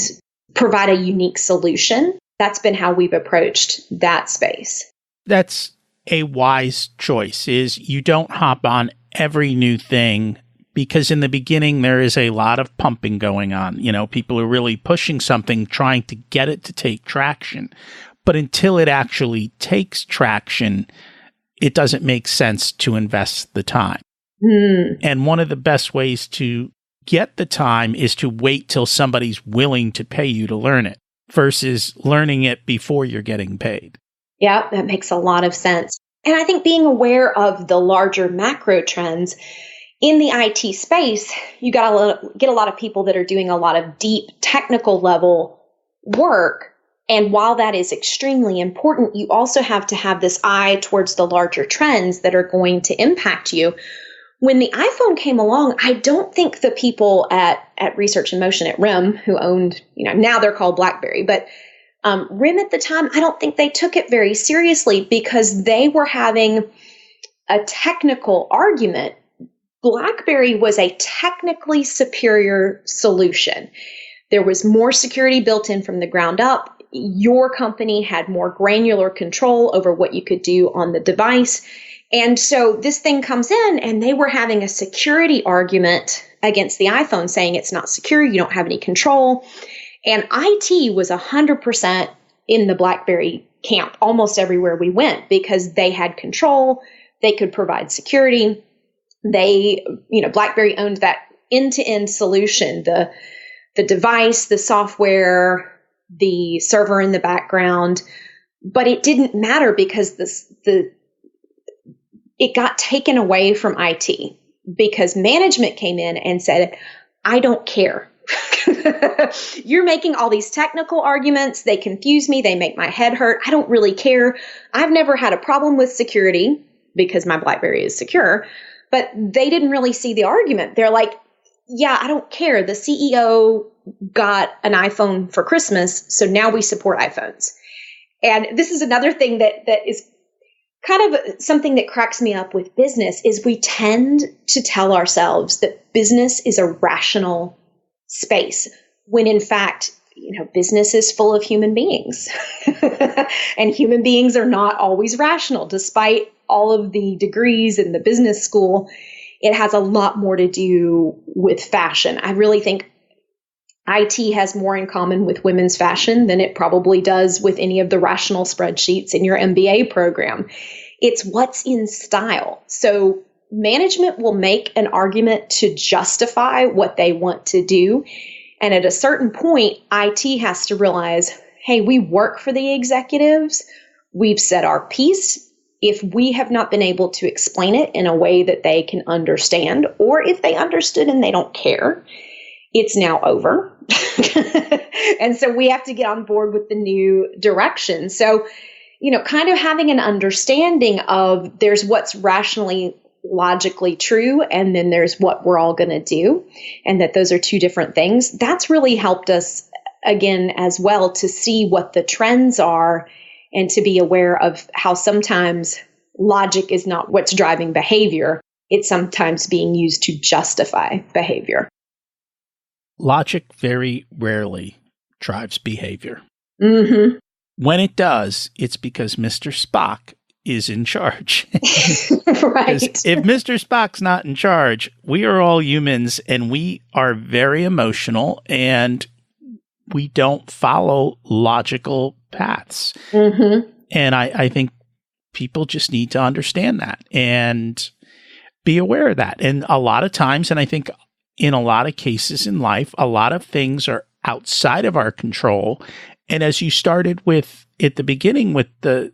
provide a unique solution. That's been how we've approached that space. That's a wise choice, is you don't hop on every new thing, because in the beginning there is a lot of pumping going on. People are really pushing something, trying to get it to take traction. But until it actually takes traction, it doesn't make sense to invest the time. And one of the best ways to get the time is to wait till somebody's willing to pay you to learn it versus learning it before you're getting paid. Yeah, that makes a lot of sense. And I think being aware of the larger macro trends in the IT space, you get a lot of people that are doing a lot of deep technical level work. And while that is extremely important, you also have to have this eye towards the larger trends that are going to impact you. When the iPhone came along, I don't think the people at Research in Motion at RIM, who owned, now they're called BlackBerry, but RIM at the time, I don't think they took it very seriously, because they were having a technical argument BlackBerry was a technically superior solution. There was more security built in from the ground up. Your company had more granular control over what you could do on the device. And so this thing comes in and they were having a security argument against the iPhone saying it's not secure, you don't have any control. And IT was 100% in the BlackBerry camp almost everywhere we went because they had control, they could provide security. BlackBerry owned that end-to-end solution, the device, the software, the server in the background. But it didn't matter because it got taken away from IT because management came in and said, I don't care. You're making all these technical arguments. They confuse me. They make my head hurt. I don't really care. I've never had a problem with security because my BlackBerry is secure, but they didn't really see the argument. They're like, yeah, I don't care. The CEO got an iPhone for Christmas, so now we support iPhones. And this is another thing that is kind of something that cracks me up with business is we tend to tell ourselves that business is a rational space when in fact, business is full of human beings and human beings are not always rational. Despite all of the degrees in the business school, it has a lot more to do with fashion. I really think IT has more in common with women's fashion than it probably does with any of the rational spreadsheets in your MBA program. It's what's in style. So management will make an argument to justify what they want to do. And at a certain point, IT has to realize, hey, we work for the executives. We've said our piece. If we have not been able to explain it in a way that they can understand, or if they understood and they don't care, it's now over. And so we have to get on board with the new direction. So, kind of having an understanding of there's what's rationally, logically true, and then there's what we're all going to do, and that those are two different things. That's really helped us, again, as well, to see what the trends are and to be aware of how sometimes logic is not what's driving behavior. It's sometimes being used to justify behavior. Logic very rarely drives behavior. Mm-hmm. When it does, it's because Mr. Spock is in charge. Right. If Mr. Spock's not in charge, we are all humans and we are very emotional and we don't follow logical paths. Mm-hmm. And I think people just need to understand that and be aware of that. And a lot of times, and I think in a lot of cases in life, a lot of things are outside of our control. And as you started with at the beginning with the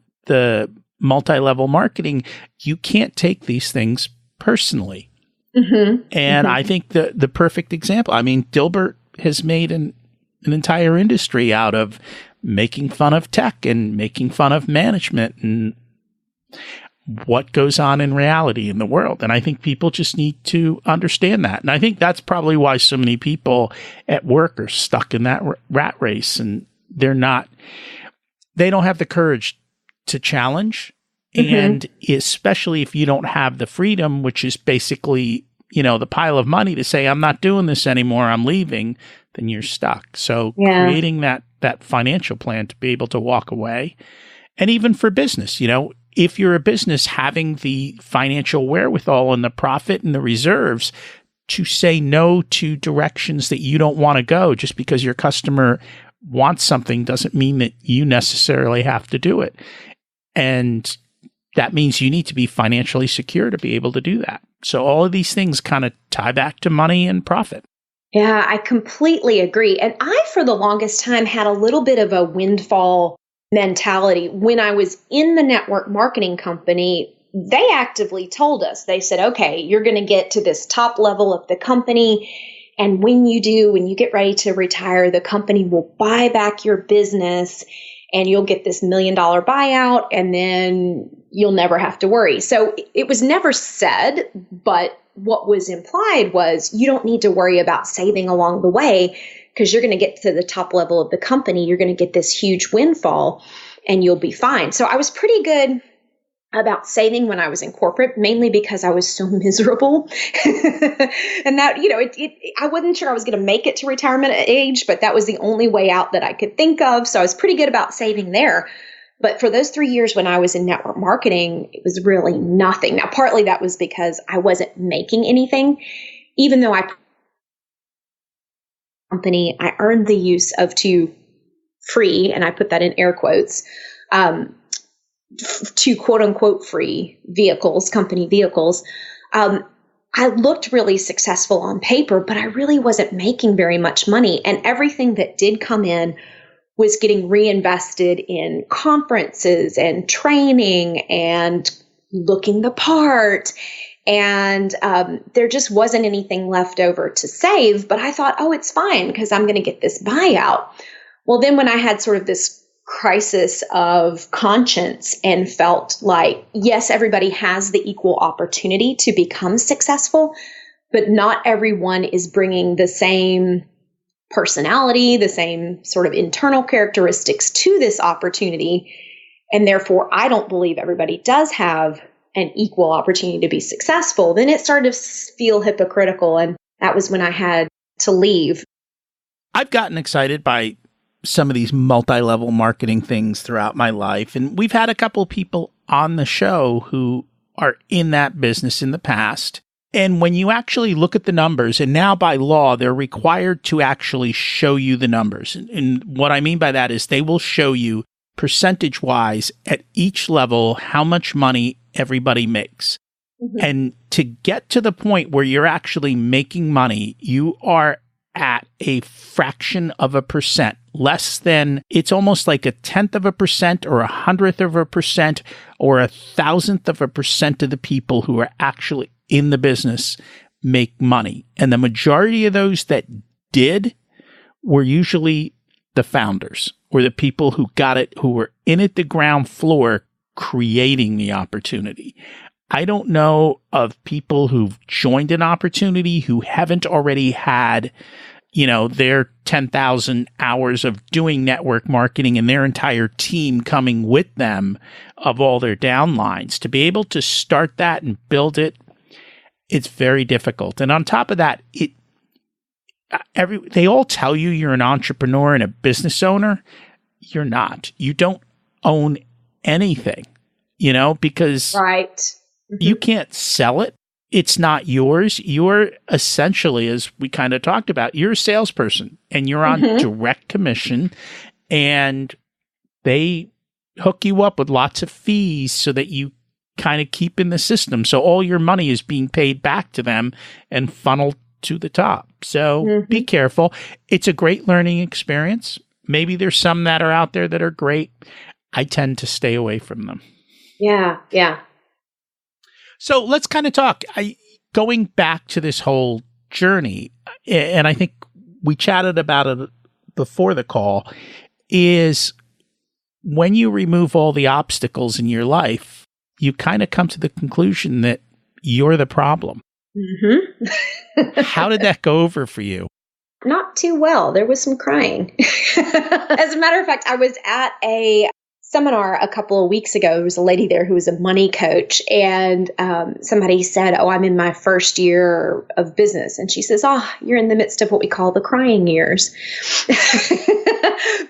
multi-level marketing, you can't take these things personally. Mm-hmm. And I think the perfect example, Dilbert has made an entire industry out of making fun of tech and making fun of management and what goes on in reality in the world. And I think people just need to understand that. And I think that's probably why so many people at work are stuck in that rat race and they don't have the courage to challenge. Mm-hmm. And especially if you don't have the freedom, which is basically, the pile of money to say, I'm not doing this anymore, I'm leaving, then you're stuck. So creating that financial plan to be able to walk away. And even for business, if you're a business, having the financial wherewithal and the profit and the reserves to say no to directions that you don't want to go just because your customer wants something doesn't mean that you necessarily have to do it. And that means you need to be financially secure to be able to do that. So all of these things kind of tie back to money and profit. Yeah, I completely agree. And I, for the longest time, had a little bit of a windfall mentality. When I was in the network marketing company, they actively told us, they said, okay, you're going to get to this top level of the company. And when you get ready to retire, the company will buy back your business and you'll get this $1 million buyout and then you'll never have to worry. So it was never said, but what was implied was you don't need to worry about saving along the way because you're going to get to the top level of the company. You're going to get this huge windfall and you'll be fine. So I was pretty good about saving when I was in corporate, mainly because I was so miserable. And that, I wasn't sure I was going to make it to retirement age, but that was the only way out that I could think of. So I was pretty good about saving there. But for those 3 years when I was in network marketing, it was really nothing. Now, partly that was because I wasn't making anything, even though I earned the use of 2 free, and I put that in air quotes, 2 quote unquote free vehicles, company vehicles. I looked really successful on paper, but I really wasn't making very much money. And everything that did come in was getting reinvested in conferences and training and looking the part. And there just wasn't anything left over to save. But I thought, oh, it's fine because I'm going to get this buyout. Well, then when I had sort of this crisis of conscience and felt like, yes, everybody has the equal opportunity to become successful, but not everyone is bringing the same personality, the same sort of internal characteristics to this opportunity. And therefore, I don't believe everybody does have an equal opportunity to be successful. Then it started to feel hypocritical. And that was when I had to leave. I've gotten excited by some of these multi-level marketing things throughout my life. And we've had a couple of people on the show who are in that business in the past. And when you actually look at the numbers, and now by law, they're required to actually show you the numbers. And what I mean by that is they will show you percentage-wise at each level how much money everybody makes. Mm-hmm. And to get to the point where you're actually making money, you are at a fraction of a percent, less than, it's almost like 0.1% or 0.100% or 0.1000% of the people who are actually in the business make money. And the majority of those that did were usually the founders or the people who got it, who were in at the ground floor creating the opportunity. I don't know of people who've joined an opportunity who haven't already had, their 10,000 hours of doing network marketing and their entire team coming with them of all their downlines. To be able to start that and build it, it's very difficult. And on top of that, they all tell you you're an entrepreneur and a business owner. You're not. You don't own anything, because right. Mm-hmm. You can't sell it. It's not yours. You're essentially, as we kind of talked about, you're a salesperson and you're on direct commission, and they hook you up with lots of fees so that you kind of keep in the system. So all your money is being paid back to them and funneled to the top. So be careful. It's a great learning experience. Maybe there's some that are out there that are great. I tend to stay away from them. Yeah. Yeah. So let's kind of talk. Going back to this whole journey, and I think we chatted about it before the call, is when you remove all the obstacles in your life, you kind of come to the conclusion that you're the problem. Mm-hmm. How did that go over for you? Not too well. There was some crying. As a matter of fact, I was at a seminar a couple of weeks ago. There was a lady there who was a money coach, and somebody said, "Oh, I'm in my first year of business." And she says, "Oh, you're in the midst of what we call the crying years."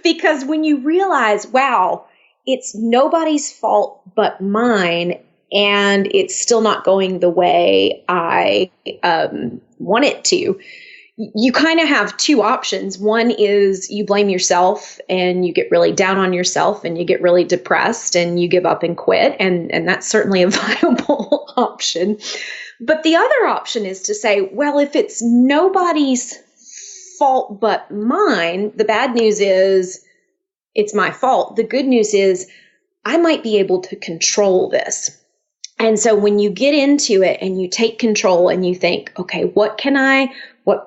Because when you realize, wow, it's nobody's fault but mine, and it's still not going the way I want it to, you kind of have 2 options. One is you blame yourself and you get really down on yourself and you get really depressed and you give up and quit. And that's certainly a viable option. But the other option is to say, well, if it's nobody's fault but mine, the bad news is it's my fault. The good news is I might be able to control this. And so when you get into it and you take control and you think, okay, what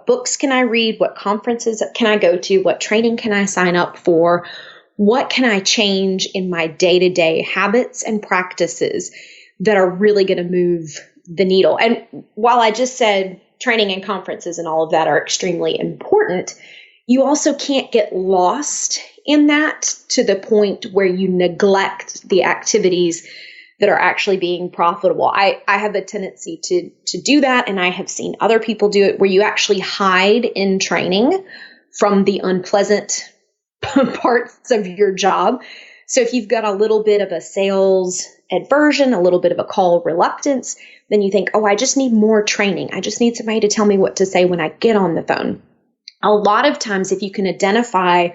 books can I read? What conferences can I go to? What training can I sign up for? What can I change in my day-to-day habits and practices that are really going to move the needle? And while I just said training and conferences and all of that are extremely important, you also can't get lost in that to the point where you neglect the activities that are actually being profitable. I have a tendency to do that, and I have seen other people do it where you actually hide in training from the unpleasant parts of your job. So if you've got a little bit of a sales aversion, a little bit of a call reluctance, then you think, oh, I just need more training. I just need somebody to tell me what to say when I get on the phone. A lot of times, if you can identify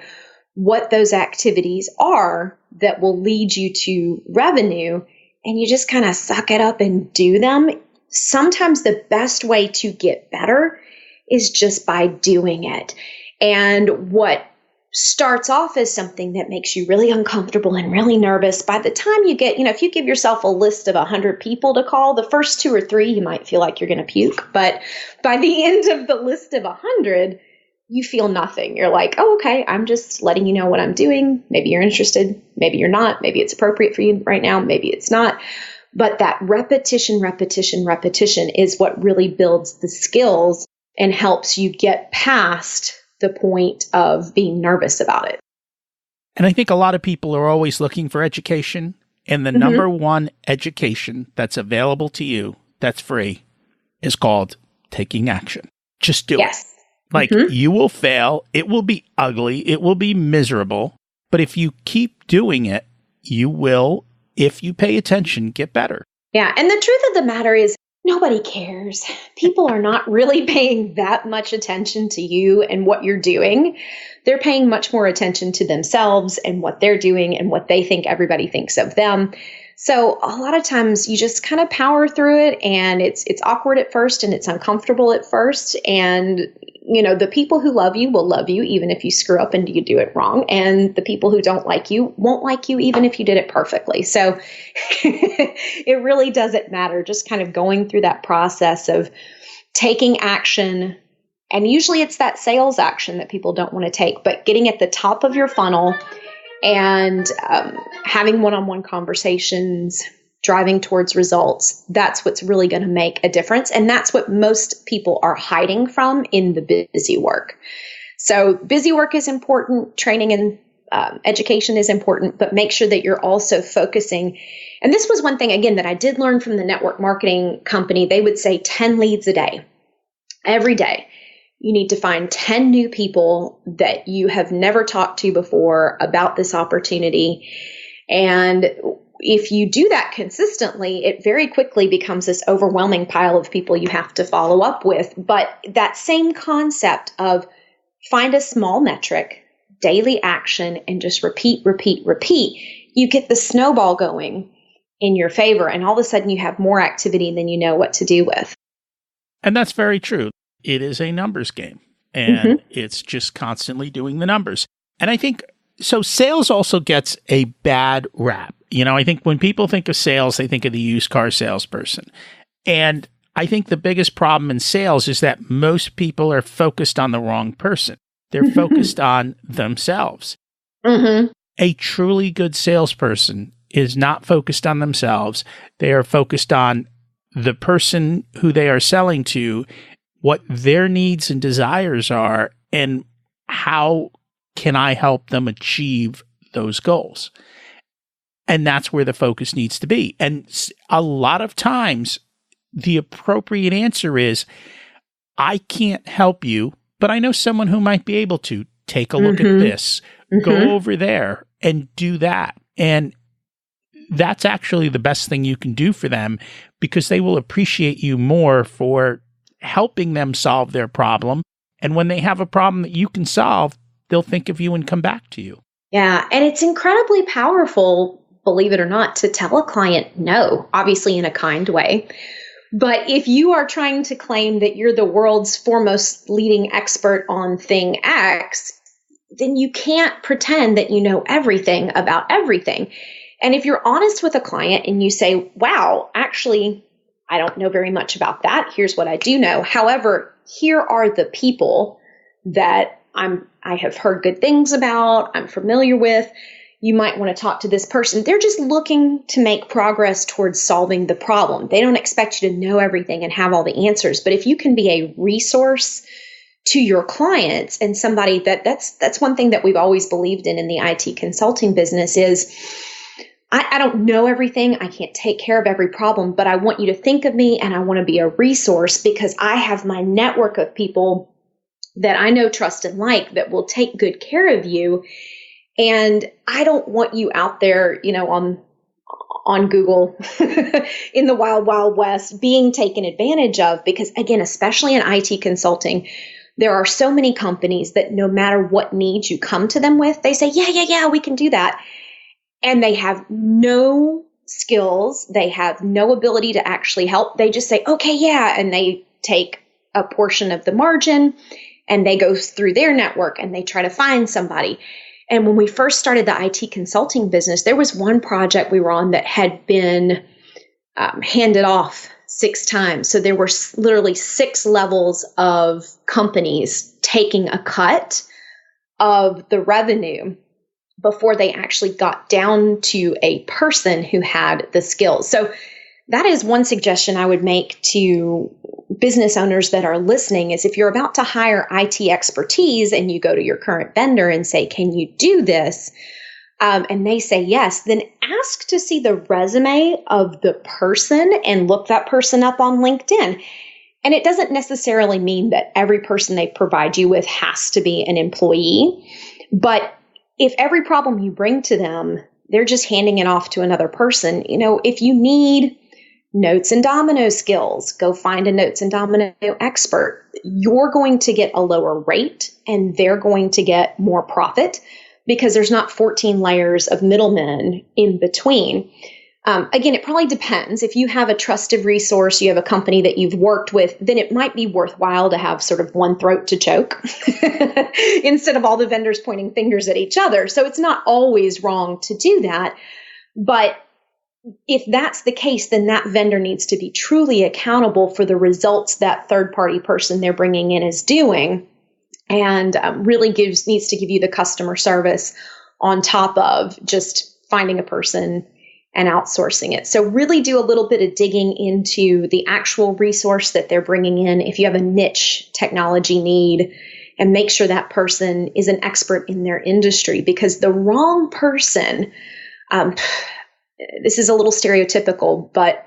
what those activities are that will lead you to revenue, and you just kind of suck it up and do them, sometimes the best way to get better is just by doing it. And what starts off as something that makes you really uncomfortable and really nervous, by the time you get, if you give yourself a list of 100 people to call, the first 2 or 3, you might feel like you're going to puke. But by the end of the list of 100, you feel nothing. You're like, oh, okay, I'm just letting you know what I'm doing. Maybe you're interested. Maybe you're not. Maybe it's appropriate for you right now. Maybe it's not. But that repetition is what really builds the skills and helps you get past the point of being nervous about it. And I think a lot of people are always looking for education. And the number one education that's available to you that's free is called taking action. Just do it. Like you will fail. It will be ugly. It will be miserable. But if you keep doing it, you will, if you pay attention, get better. Yeah. And the truth of the matter is, nobody cares. People are not really paying that much attention to you and what you're doing. They're paying much more attention to themselves and what they're doing and what they think everybody thinks of them. So a lot of times you just kind of power through it, and it's awkward at first and it's uncomfortable at first. And, the people who love you will love you even if you screw up and you do it wrong. And the people who don't like you won't like you even if you did it perfectly. So it really doesn't matter. Just kind of going through that process of taking action. And usually it's that sales action that people don't want to take, but getting at the top of your funnel and having one-on-one conversations, driving towards results, that's what's really going to make a difference. And that's what most people are hiding from in the busy work. So busy work is important. Training and education is important, but make sure that you're also focusing. And this was one thing, again, that I did learn from the network marketing company. They would say 10 leads a day, every day. You need to find 10 new people that you have never talked to before about this opportunity. And if you do that consistently, it very quickly becomes this overwhelming pile of people you have to follow up with. But that same concept of find a small metric, daily action, and just repeat, you get the snowball going in your favor. And all of a sudden you have more activity than you know what to do with. And that's very true. It is a numbers game, and it's just constantly doing the numbers. And I think, so sales also gets a bad rap. I think when people think of sales, they think of the used car salesperson. And I think the biggest problem in sales is that most people are focused on the wrong person. They're focused on themselves. A truly good salesperson is not focused on themselves. They are focused on the person who they are selling to, what their needs and desires are, and how can I help them achieve those goals? And that's where the focus needs to be. And a lot of times, the appropriate answer is, I can't help you, but I know someone who might be able to. Take a look at this, go over there and do that. And that's actually the best thing you can do for them, because they will appreciate you more for helping them solve their problem. And when they have a problem that you can solve, they'll think of you and come back to you. Yeah. And it's incredibly powerful, believe it or not, to tell a client no, obviously in a kind way. But if you are trying to claim that you're the world's foremost leading expert on thing X, then you can't pretend that you know everything about everything. And if you're honest with a client and you say, wow, actually, I don't know very much about that. Here's what I do know. However, here are the people that I have heard good things about, I'm familiar with. You might want to talk to this person. They're just looking to make progress towards solving the problem. They don't expect you to know everything and have all the answers. But if you can be a resource to your clients and somebody that's one thing that we've always believed in the IT consulting business is, I don't know everything. I can't take care of every problem, but I want you to think of me and I want to be a resource because I have my network of people that I know, trust, and like that will take good care of you. And I don't want you out there, on Google in the wild, wild west being taken advantage of because, again, especially in IT consulting, there are so many companies that no matter what needs you come to them with, they say, yeah, we can do that. And they have no skills. They have no ability to actually help. They just say, okay, yeah. And they take a portion of the margin and they go through their network and they try to find somebody. And when we first started the IT consulting business, there was one project we were on that had been handed off 6 times. So there were literally 6 levels of companies taking a cut of the revenue before they actually got down to a person who had the skills. So that is one suggestion I would make to business owners that are listening is if you're about to hire IT expertise and you go to your current vendor and say, can you do this? And they say yes, then ask to see the resume of the person and look that person up on LinkedIn. And it doesn't necessarily mean that every person they provide you with has to be an employee. But if every problem you bring to them, they're just handing it off to another person, if you need notes and domino skills, go find a notes and domino expert. You're going to get a lower rate and they're going to get more profit because there's not 14 layers of middlemen in between. Again, it probably depends. If you have a trusted resource, you have a company that you've worked with, then it might be worthwhile to have sort of one throat to choke instead of all the vendors pointing fingers at each other. So it's not always wrong to do that. But if that's the case, then that vendor needs to be truly accountable for the results that third-party person they're bringing in is doing and really needs to give you the customer service on top of just finding a person and outsourcing it. So really do a little bit of digging into the actual resource that they're bringing in. If you have a niche technology need, and make sure that person is an expert in their industry because the wrong person, this is a little stereotypical, but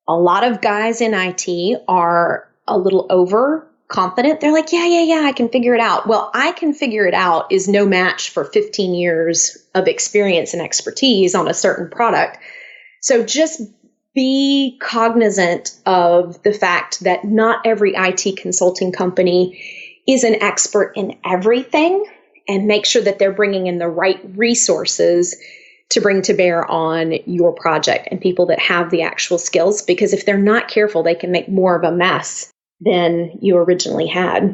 a lot of guys in IT are a little overconfident. They're like, yeah, I can figure it out. Well, I can figure it out is no match for 15 years of experience and expertise on a certain product. So just be cognizant of the fact that not every IT consulting company is an expert in everything and make sure that they're bringing in the right resources to bring to bear on your project and people that have the actual skills, because if they're not careful, they can make more of a mess than you originally had.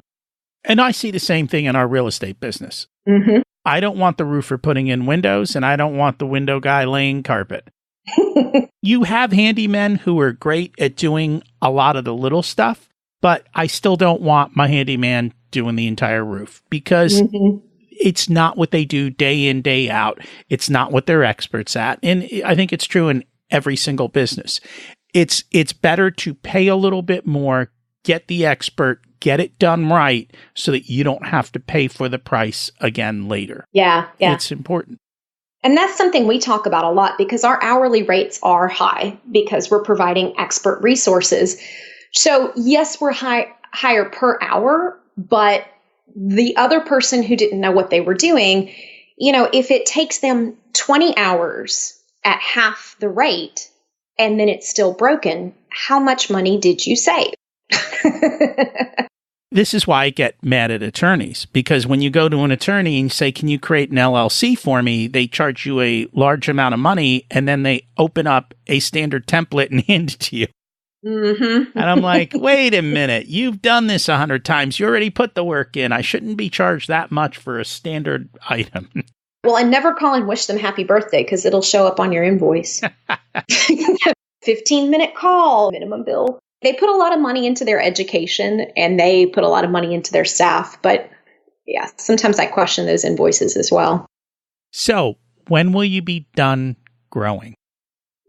And I see the same thing in our real estate business. Mm-hmm. I don't want the roofer putting in windows and I don't want the window guy laying carpet. You have handymen who are great at doing a lot of the little stuff, but I still don't want my handyman doing the entire roof because it's not what they do day in, day out. It's not what they're experts at. And I think it's true in every single business. It's better to pay a little bit more, get the expert, get it done right so that you don't have to pay for the price again later. Yeah. It's important. And that's something we talk about a lot because our hourly rates are high because we're providing expert resources. So yes, we're higher per hour, but the other person who didn't know what they were doing, if it takes them 20 hours at half the rate and then it's still broken, how much money did you save? This is why I get mad at attorneys, because when you go to an attorney and you say, can you create an LLC for me? They charge you a large amount of money and then they open up a standard template and hand it to you. Mm-hmm. And I'm like, wait a minute, you've done this 100 times. You already put the work in. I shouldn't be charged that much for a standard item. Well, and never call and wish them happy birthday because it'll show up on your invoice. 15-minute call, minimum bill. They put a lot of money into their education and they put a lot of money into their staff. But yeah, sometimes I question those invoices as well. So when will you be done growing?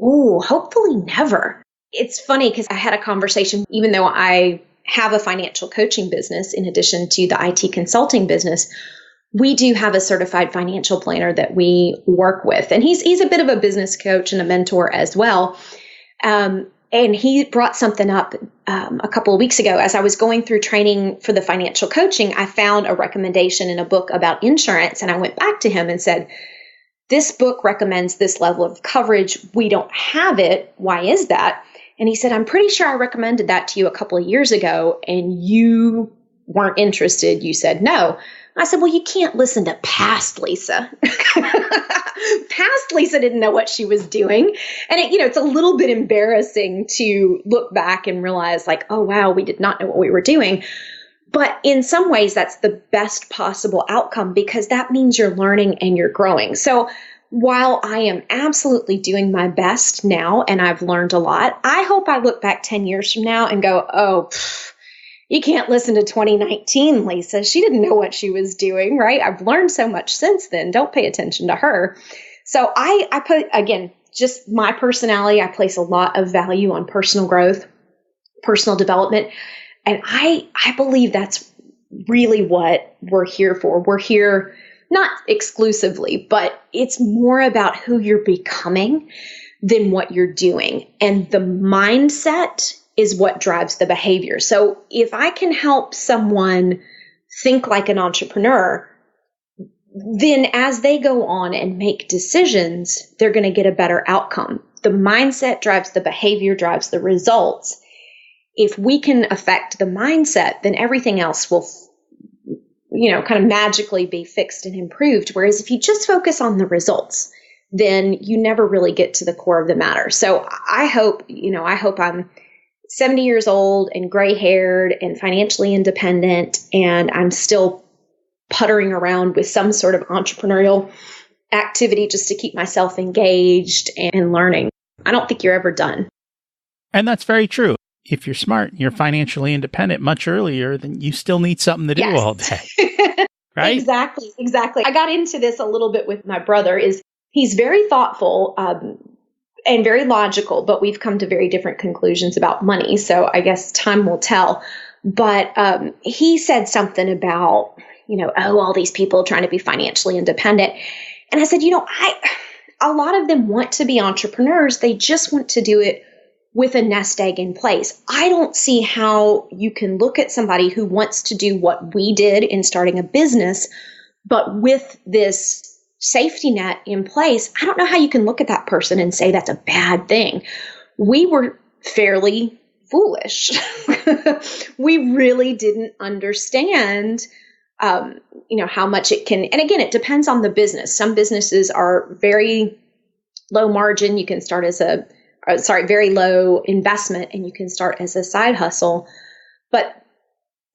Ooh, hopefully never. It's funny because I had a conversation, even though I have a financial coaching business in addition to the IT consulting business, we do have a certified financial planner that we work with. And he's a bit of a business coach and a mentor as well. And he brought something up a couple of weeks ago. As I was going through training for the financial coaching, I found a recommendation in a book about insurance. And I went back to him and said, this book recommends this level of coverage. We don't have it. Why is that? And he said, I'm pretty sure I recommended that to you a couple of years ago and you weren't interested. You said no. I said, well, you can't listen to past Lisa. Past Lisa didn't know what she was doing. And it's a little bit embarrassing to look back and realize like, oh, wow, we did not know what we were doing. But in some ways, that's the best possible outcome because that means you're learning and you're growing. So while I am absolutely doing my best now and I've learned a lot, I hope I look back 10 years from now and go, oh, you can't listen to 2019, Lisa. She didn't know what she was doing, right? I've learned so much since then. Don't pay attention to her. So I put, again, just my personality, I place a lot of value on personal growth, personal development. And I believe that's really what we're here for. We're here not exclusively, but it's more about who you're becoming than what you're doing. And the mindset is what drives the behavior. So if I can help someone think like an entrepreneur, then as they go on and make decisions, they're going to get a better outcome. The mindset drives the behavior, drives the results. If we can affect the mindset, then everything else will, kind of magically be fixed and improved. Whereas if you just focus on the results, then you never really get to the core of the matter. So I hope I'm 70 years old and gray haired and financially independent, and I'm still puttering around with some sort of entrepreneurial activity just to keep myself engaged and learning. I don't think you're ever done. And that's very true. If you're smart, you're financially independent much earlier, then you still need something to do all day. Right? Exactly. I got into this a little bit with my brother. He's very thoughtful and very logical, but we've come to very different conclusions about money. So I guess time will tell. But he said something about, all these people trying to be financially independent. And I said, a lot of them want to be entrepreneurs. They just want to do it with a nest egg in place. I don't see how you can look at somebody who wants to do what we did in starting a business, but with this safety net in place. I don't know how you can look at that person and say that's a bad thing. We were fairly foolish. We really didn't understand, how much it can. And again, it depends on the business. Some businesses are very low margin. You can start as very low investment, and you can start as a side hustle. But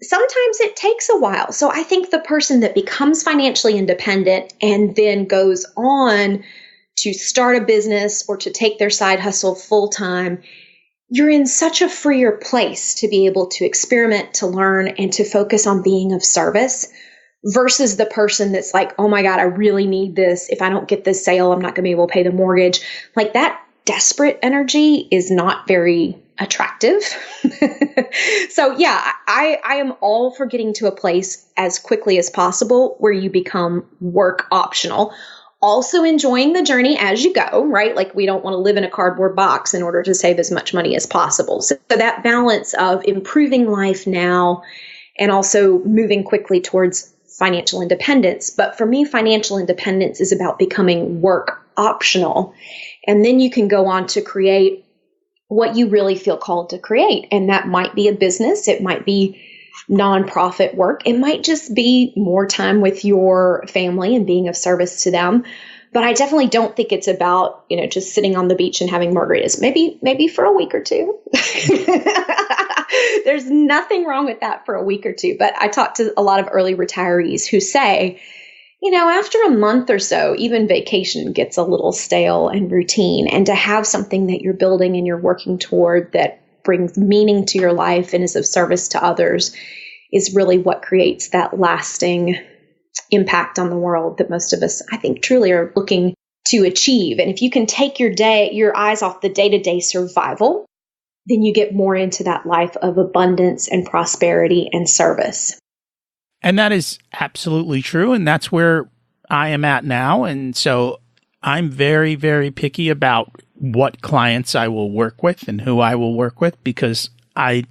sometimes it takes a while. So I think the person that becomes financially independent and then goes on to start a business or to take their side hustle full time, you're in such a freer place to be able to experiment, to learn, and to focus on being of service versus the person that's like, oh my God, I really need this. If I don't get this sale, I'm not going to be able to pay the mortgage. Like that desperate energy is not very attractive. So yeah, I am all for getting to a place as quickly as possible where you become work optional. Also enjoying the journey as you go, right? Like we don't want to live in a cardboard box in order to save as much money as possible. So that balance of improving life now and also moving quickly towards financial independence. But for me, financial independence is about becoming work optional. And then you can go on to create what you really feel called to create. And that might be a business. It might be nonprofit work. It might just be more time with your family and being of service to them. But I definitely don't think it's about, just sitting on the beach and having margaritas. Maybe for a week or two. There's nothing wrong with that for a week or two. But I talk to a lot of early retirees who say, after a month or so, even vacation gets a little stale and routine. And to have something that you're building and you're working toward that brings meaning to your life and is of service to others is really what creates that lasting impact on the world that most of us, I think, truly are looking to achieve. And if you can take your eyes off the day-to-day survival, then you get more into that life of abundance and prosperity and service. And that is absolutely true. And that's where I am at now. And so I'm very, very picky about what clients I will work with and who I will work with, because I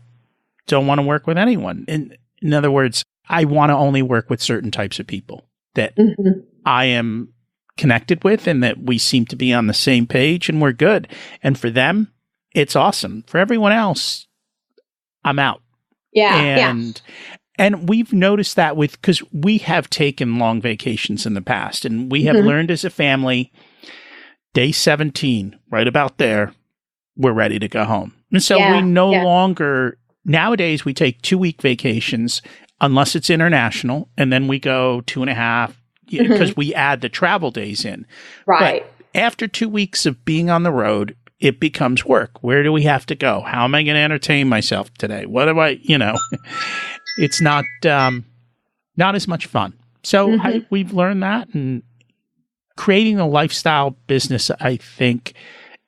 don't want to work with anyone. In other words, I want to only work with certain types of people that I am connected with and that we seem to be on the same page and we're good. And for them, it's awesome. For everyone else, I'm out. Yeah. And we've noticed that because we have taken long vacations in the past, and we have learned as a family, day 17, right about there, we're ready to go home. And so we no longer, nowadays we take 2-week vacations unless it's international, and then we go 2.5 because we add the travel days in. Right. But after 2 weeks of being on the road, it becomes work. Where do we have to go? How am I going to entertain myself today? What do I, it's not as much fun. So we've learned that, and creating a lifestyle business, I think,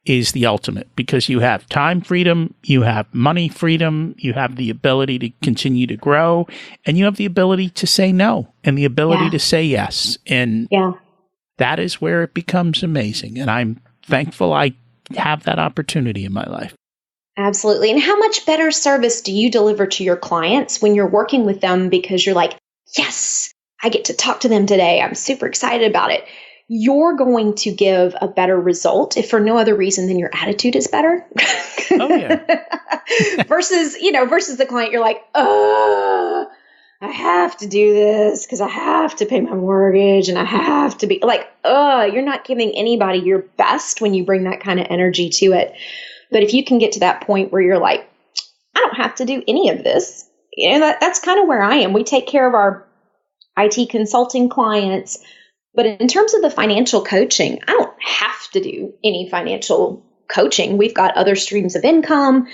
is the ultimate, because you have time freedom, you have money freedom, you have the ability to continue to grow, and you have the ability to say no and the ability to say yes. And that is where it becomes amazing. And I'm thankful I have that opportunity in my life. Absolutely. And how much better service do you deliver to your clients when you're working with them, because you're like, yes, I get to talk to them today. I'm super excited about it. You're going to give a better result, if for no other reason than your attitude is better. Oh, yeah. versus the client, you're like, I have to do this because I have to pay my mortgage and I have to be like, you're not giving anybody your best when you bring that kind of energy to it. But if you can get to that point where you're like, I don't have to do any of this, that's kind of where I am. We take care of our IT consulting clients. But in terms of the financial coaching, I don't have to do any financial coaching. We've got other streams of income.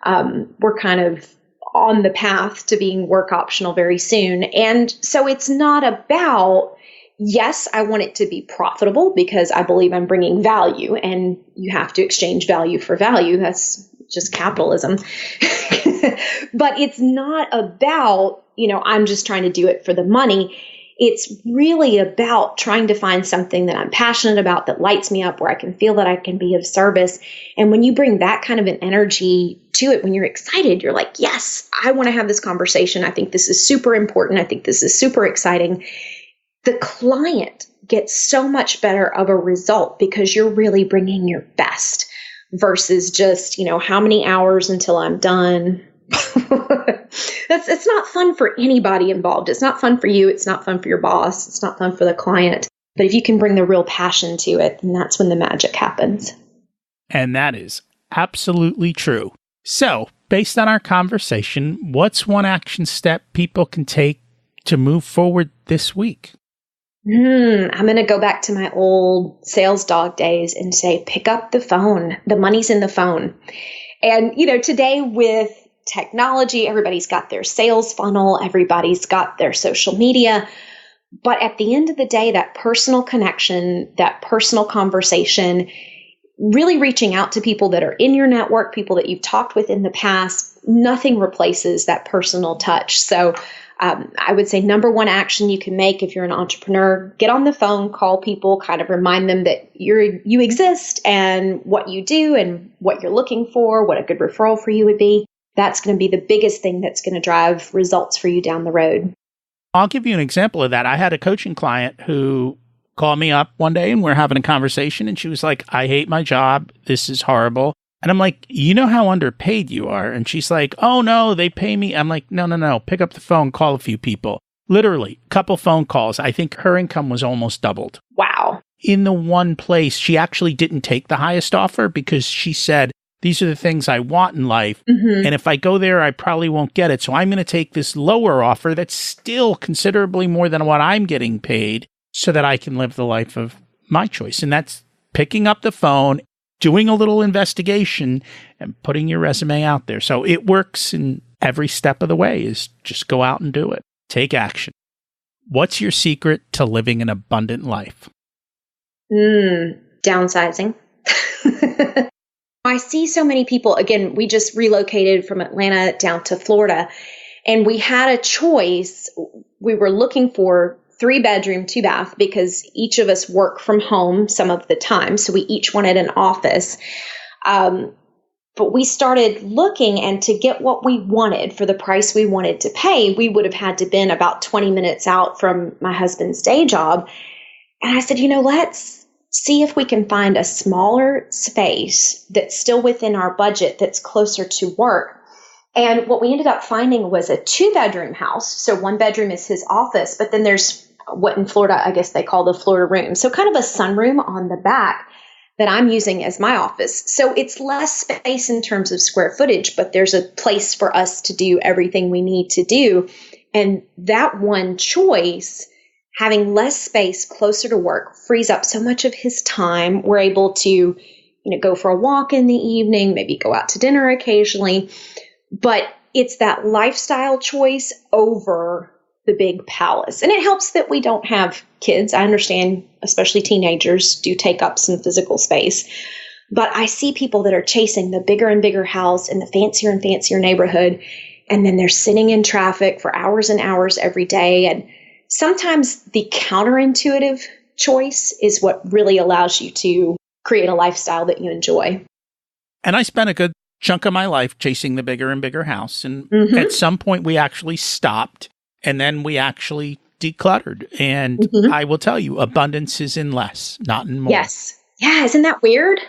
We're kind of on the path to being work optional very soon. And so it's not about, yes, I want it to be profitable because I believe I'm bringing value, and you have to exchange value for value. That's just capitalism. But it's not about, I'm just trying to do it for the money. It's really about trying to find something that I'm passionate about, that lights me up, where I can feel that I can be of service. And when you bring that kind of an energy to it, when you're excited, you're like, yes, I want to have this conversation. I think this is super important. I think this is super exciting. The client gets so much better of a result because you're really bringing your best versus just, how many hours until I'm done. It's not fun for anybody involved. It's not fun for you. It's not fun for your boss. It's not fun for the client. But if you can bring the real passion to it, then that's when the magic happens. And that is absolutely true. So, based on our conversation, what's one action step people can take to move forward this week? I'm going to go back to my old sales dog days and say, pick up the phone. The money's in the phone. And, today with technology, everybody's got their sales funnel, everybody's got their social media. But at the end of the day, that personal connection, that personal conversation, really reaching out to people that are in your network, people that you've talked with in the past, nothing replaces that personal touch. So I would say number one action you can make if you're an entrepreneur, get on the phone, call people, kind of remind them that you exist and what you do and what you're looking for, what a good referral for you would be. That's going to be the biggest thing that's going to drive results for you down the road. I'll give you an example of that. I had a coaching client who called me up one day and we're having a conversation, and she was like, I hate my job. This is horrible. And I'm like, you know how underpaid you are? And she's like, oh, no, they pay me. I'm like, no. Pick up the phone, call a few people. Literally, a couple phone calls. I think her income was almost doubled. Wow. In the one place, she actually didn't take the highest offer because she said, these are the things I want in life. Mm-hmm. And if I go there, I probably won't get it. So I'm going to take this lower offer that's still considerably more than what I'm getting paid so that I can live the life of my choice. And that's picking up the phone, doing a little investigation, and putting your resume out there. So it works in every step of the way. Is just go out and do it. Take action. What's your secret to living an abundant life? Downsizing. I see so many people, again, we just relocated from Atlanta down to Florida, And we had a choice. We were looking for 3-bedroom, 2-bath because each of us work from home some of the time. So we each wanted an office. But we started looking, and to get what we wanted for the price we wanted to pay, we would have had to been about 20 minutes out from my husband's day job. And I said, let's see if we can find a smaller space that's still within our budget that's closer to work. And what we ended up finding was a 2-bedroom house. So 1 bedroom is his office, but then there's what in Florida, I guess they call the Florida room. So kind of a sunroom on the back that I'm using as my office. So it's less space in terms of square footage, but there's a place for us to do everything we need to do. And that one choice, having less space closer to work, frees up so much of his time. We're able to, go for a walk in the evening, maybe go out to dinner occasionally. But it's that lifestyle choice over the big palace. And it helps that we don't have kids. I understand, especially teenagers do take up some physical space. But I see people that are chasing the bigger and bigger house in the fancier and fancier neighborhood. And then they're sitting in traffic for hours and hours every day. And sometimes the counterintuitive choice is what really allows you to create a lifestyle that you enjoy. And I spent a good chunk of my life chasing the bigger and bigger house. And at some point we actually stopped, and then we actually decluttered. And I will tell you, abundance is in less, not in more. Yes. Yeah. Isn't that weird?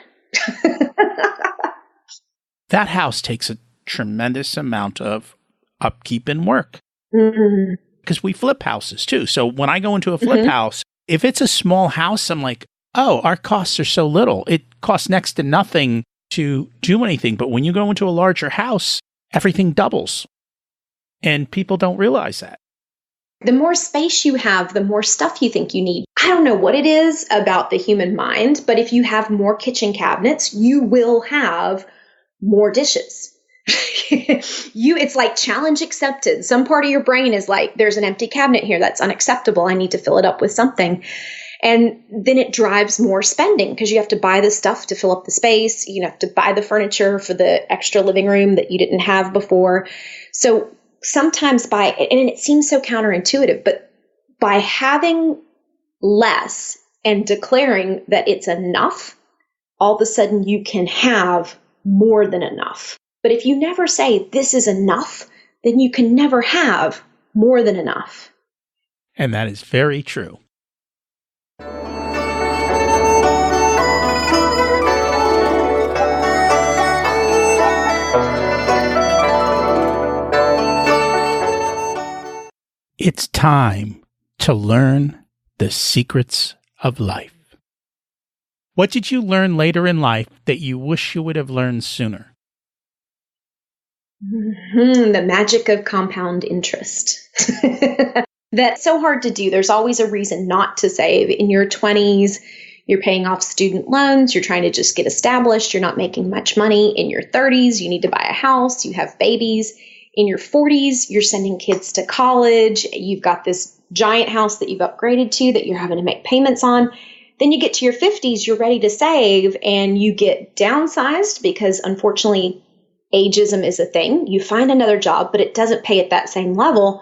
That house takes a tremendous amount of upkeep and work. Because we flip houses too. So when I go into a flip house, if it's a small house, I'm like, oh, our costs are so little. It costs next to nothing to do anything. But when you go into a larger house, everything doubles. And people don't realize that. The more space you have, the more stuff you think you need. I don't know what it is about the human mind, but if you have more kitchen cabinets, you will have more dishes. It's like challenge accepted. Some part of your brain is like, there's an empty cabinet here. That's unacceptable. I need to fill it up with something. And then it drives more spending because you have to buy the stuff to fill up the space. You have to buy the furniture for the extra living room that you didn't have before. So sometimes and it seems so counterintuitive, but by having less and declaring that it's enough, all of a sudden you can have more than enough. But if you never say this is enough, then you can never have more than enough. And that is very true. It's time to learn the secrets of life. What did you learn later in life that you wish you would have learned sooner? The magic of compound interest. That's so hard to do. There's always a reason not to save. In your 20s, you're paying off student loans. You're trying to just get established. You're not making much money. In your 30s, you need to buy a house. You have babies. In your 40s, you're sending kids to college. You've got this giant house that you've upgraded to that you're having to make payments on. Then you get to your 50s, you're ready to save, and you get downsized because unfortunately, ageism is a thing. You find another job, but it doesn't pay at that same level.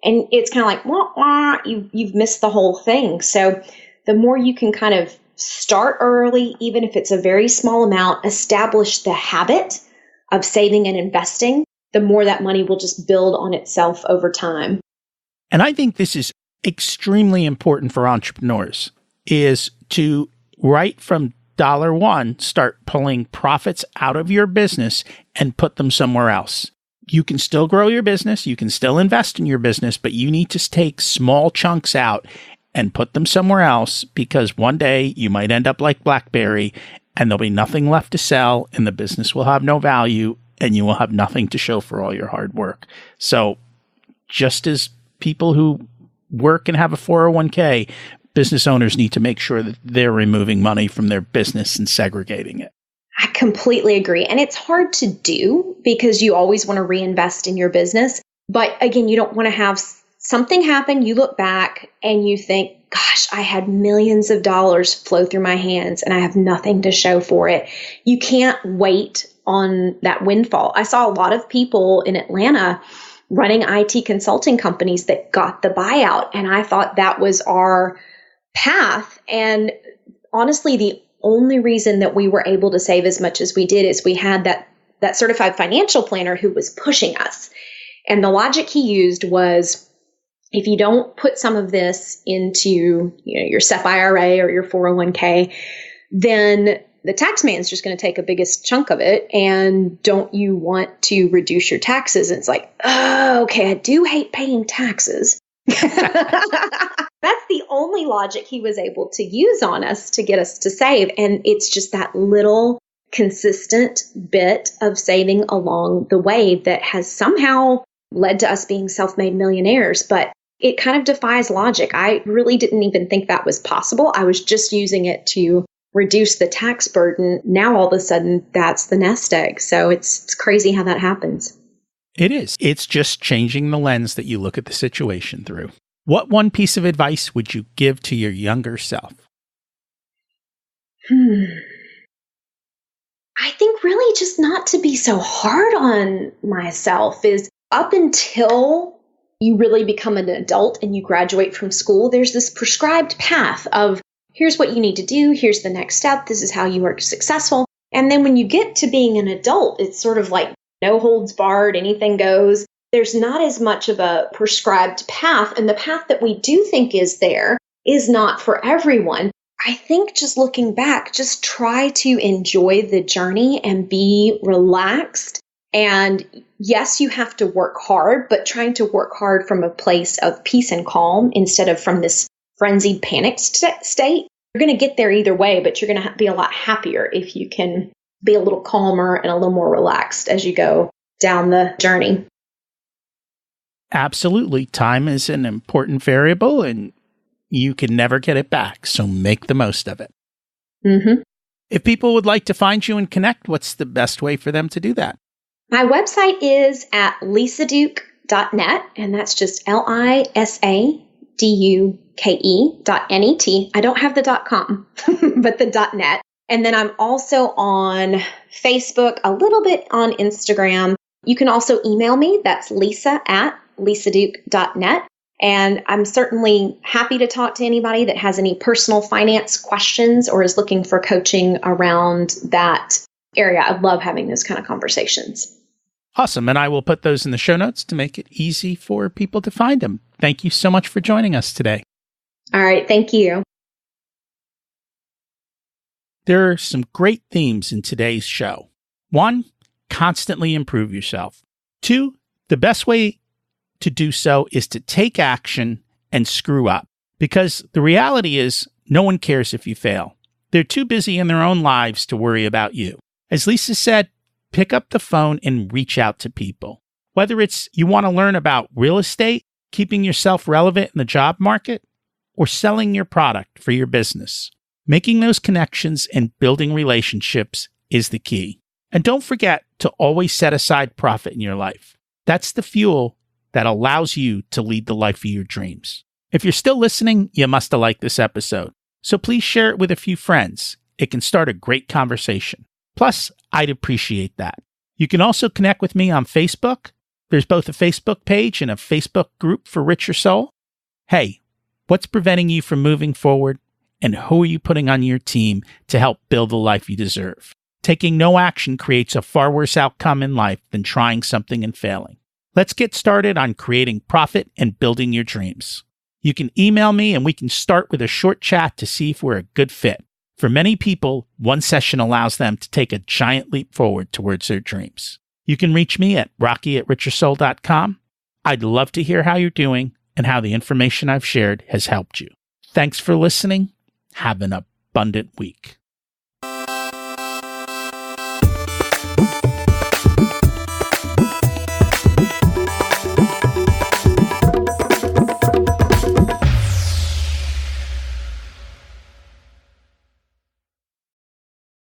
And it's kind of like, wah, wah, you've missed the whole thing. So the more you can kind of start early, even if it's a very small amount, establish the habit of saving and investing, the more that money will just build on itself over time. And I think this is extremely important for entrepreneurs, is to right from dollar one, start pulling profits out of your business and put them somewhere else. You can still grow your business. You can still invest in your business, but you need to take small chunks out and put them somewhere else, because one day you might end up like BlackBerry and there'll be nothing left to sell and the business will have no value and you will have nothing to show for all your hard work. So just as people who work and have a 401k, business owners need to make sure that they're removing money from their business and segregating it. I completely agree. And it's hard to do because you always want to reinvest in your business. But again, you don't want to have something happen. You look back and you think, gosh, I had millions of dollars flow through my hands and I have nothing to show for it. You can't wait on that windfall. I saw a lot of people in Atlanta running IT consulting companies that got the buyout. And I thought that was our path. And honestly, the only reason that we were able to save as much as we did is we had that certified financial planner who was pushing us. And the logic he used was, if you don't put some of this into your SEP IRA or your 401k, then the tax man's just going to take a biggest chunk of it. And don't you want to reduce your taxes? And it's like, oh, okay, I do hate paying taxes. That's the only logic he was able to use on us to get us to save. And it's just that little consistent bit of saving along the way that has somehow led to us being self-made millionaires. But it kind of defies logic. I really didn't even think that was possible. I was just using it to reduce the tax burden. Now, all of a sudden, that's the nest egg. So it's crazy how that happens. It is. It's just changing the lens that you look at the situation through. What one piece of advice would you give to your younger self? I think really just not to be so hard on myself. Is up until you really become an adult and you graduate from school, there's this prescribed path of, here's what you need to do. Here's the next step. This is how you are successful. And then when you get to being an adult, it's sort of like no holds barred, anything goes. There's not as much of a prescribed path. And the path that we do think is there is not for everyone. I think just looking back, just try to enjoy the journey and be relaxed. And yes, you have to work hard, but trying to work hard from a place of peace and calm instead of from this frenzied panic state. You're going to get there either way, but you're going to be a lot happier if you can be a little calmer and a little more relaxed as you go down the journey. Absolutely. Time is an important variable and you can never get it back. So make the most of it. Mm-hmm. If people would like to find you and connect, what's the best way for them to do that? My website is at lisaduke.net, and that's just lisaduke.net. I don't have the .com, but the .net. And then I'm also on Facebook, a little bit on Instagram. You can also email me. That's lisa@lisaduke.net. And I'm certainly happy to talk to anybody that has any personal finance questions or is looking for coaching around that area. I love having those kind of conversations. Awesome. And I will put those in the show notes to make it easy for people to find them. Thank you so much for joining us today. All right. Thank you. There are some great themes in today's show. 1, constantly improve yourself. 2, the best way to do so is to take action and screw up. Because the reality is, no one cares if you fail. They're too busy in their own lives to worry about you. As Lisa said, pick up the phone and reach out to people. Whether it's you want to learn about real estate, keeping yourself relevant in the job market, or selling your product for your business. Making those connections and building relationships is the key. And don't forget to always set aside profit in your life. That's the fuel that allows you to lead the life of your dreams. If you're still listening, you must have liked this episode. So please share it with a few friends. It can start a great conversation. Plus, I'd appreciate that. You can also connect with me on Facebook. There's both a Facebook page and a Facebook group for Richer Soul. Hey, what's preventing you from moving forward? And who are you putting on your team to help build the life you deserve? Taking no action creates a far worse outcome in life than trying something and failing. Let's get started on creating profit and building your dreams. You can email me and we can start with a short chat to see if we're a good fit. For many people, one session allows them to take a giant leap forward towards their dreams. You can reach me at rocky@richersoul.com. I'd love to hear how you're doing and how the information I've shared has helped you. Thanks for listening. Have an abundant week.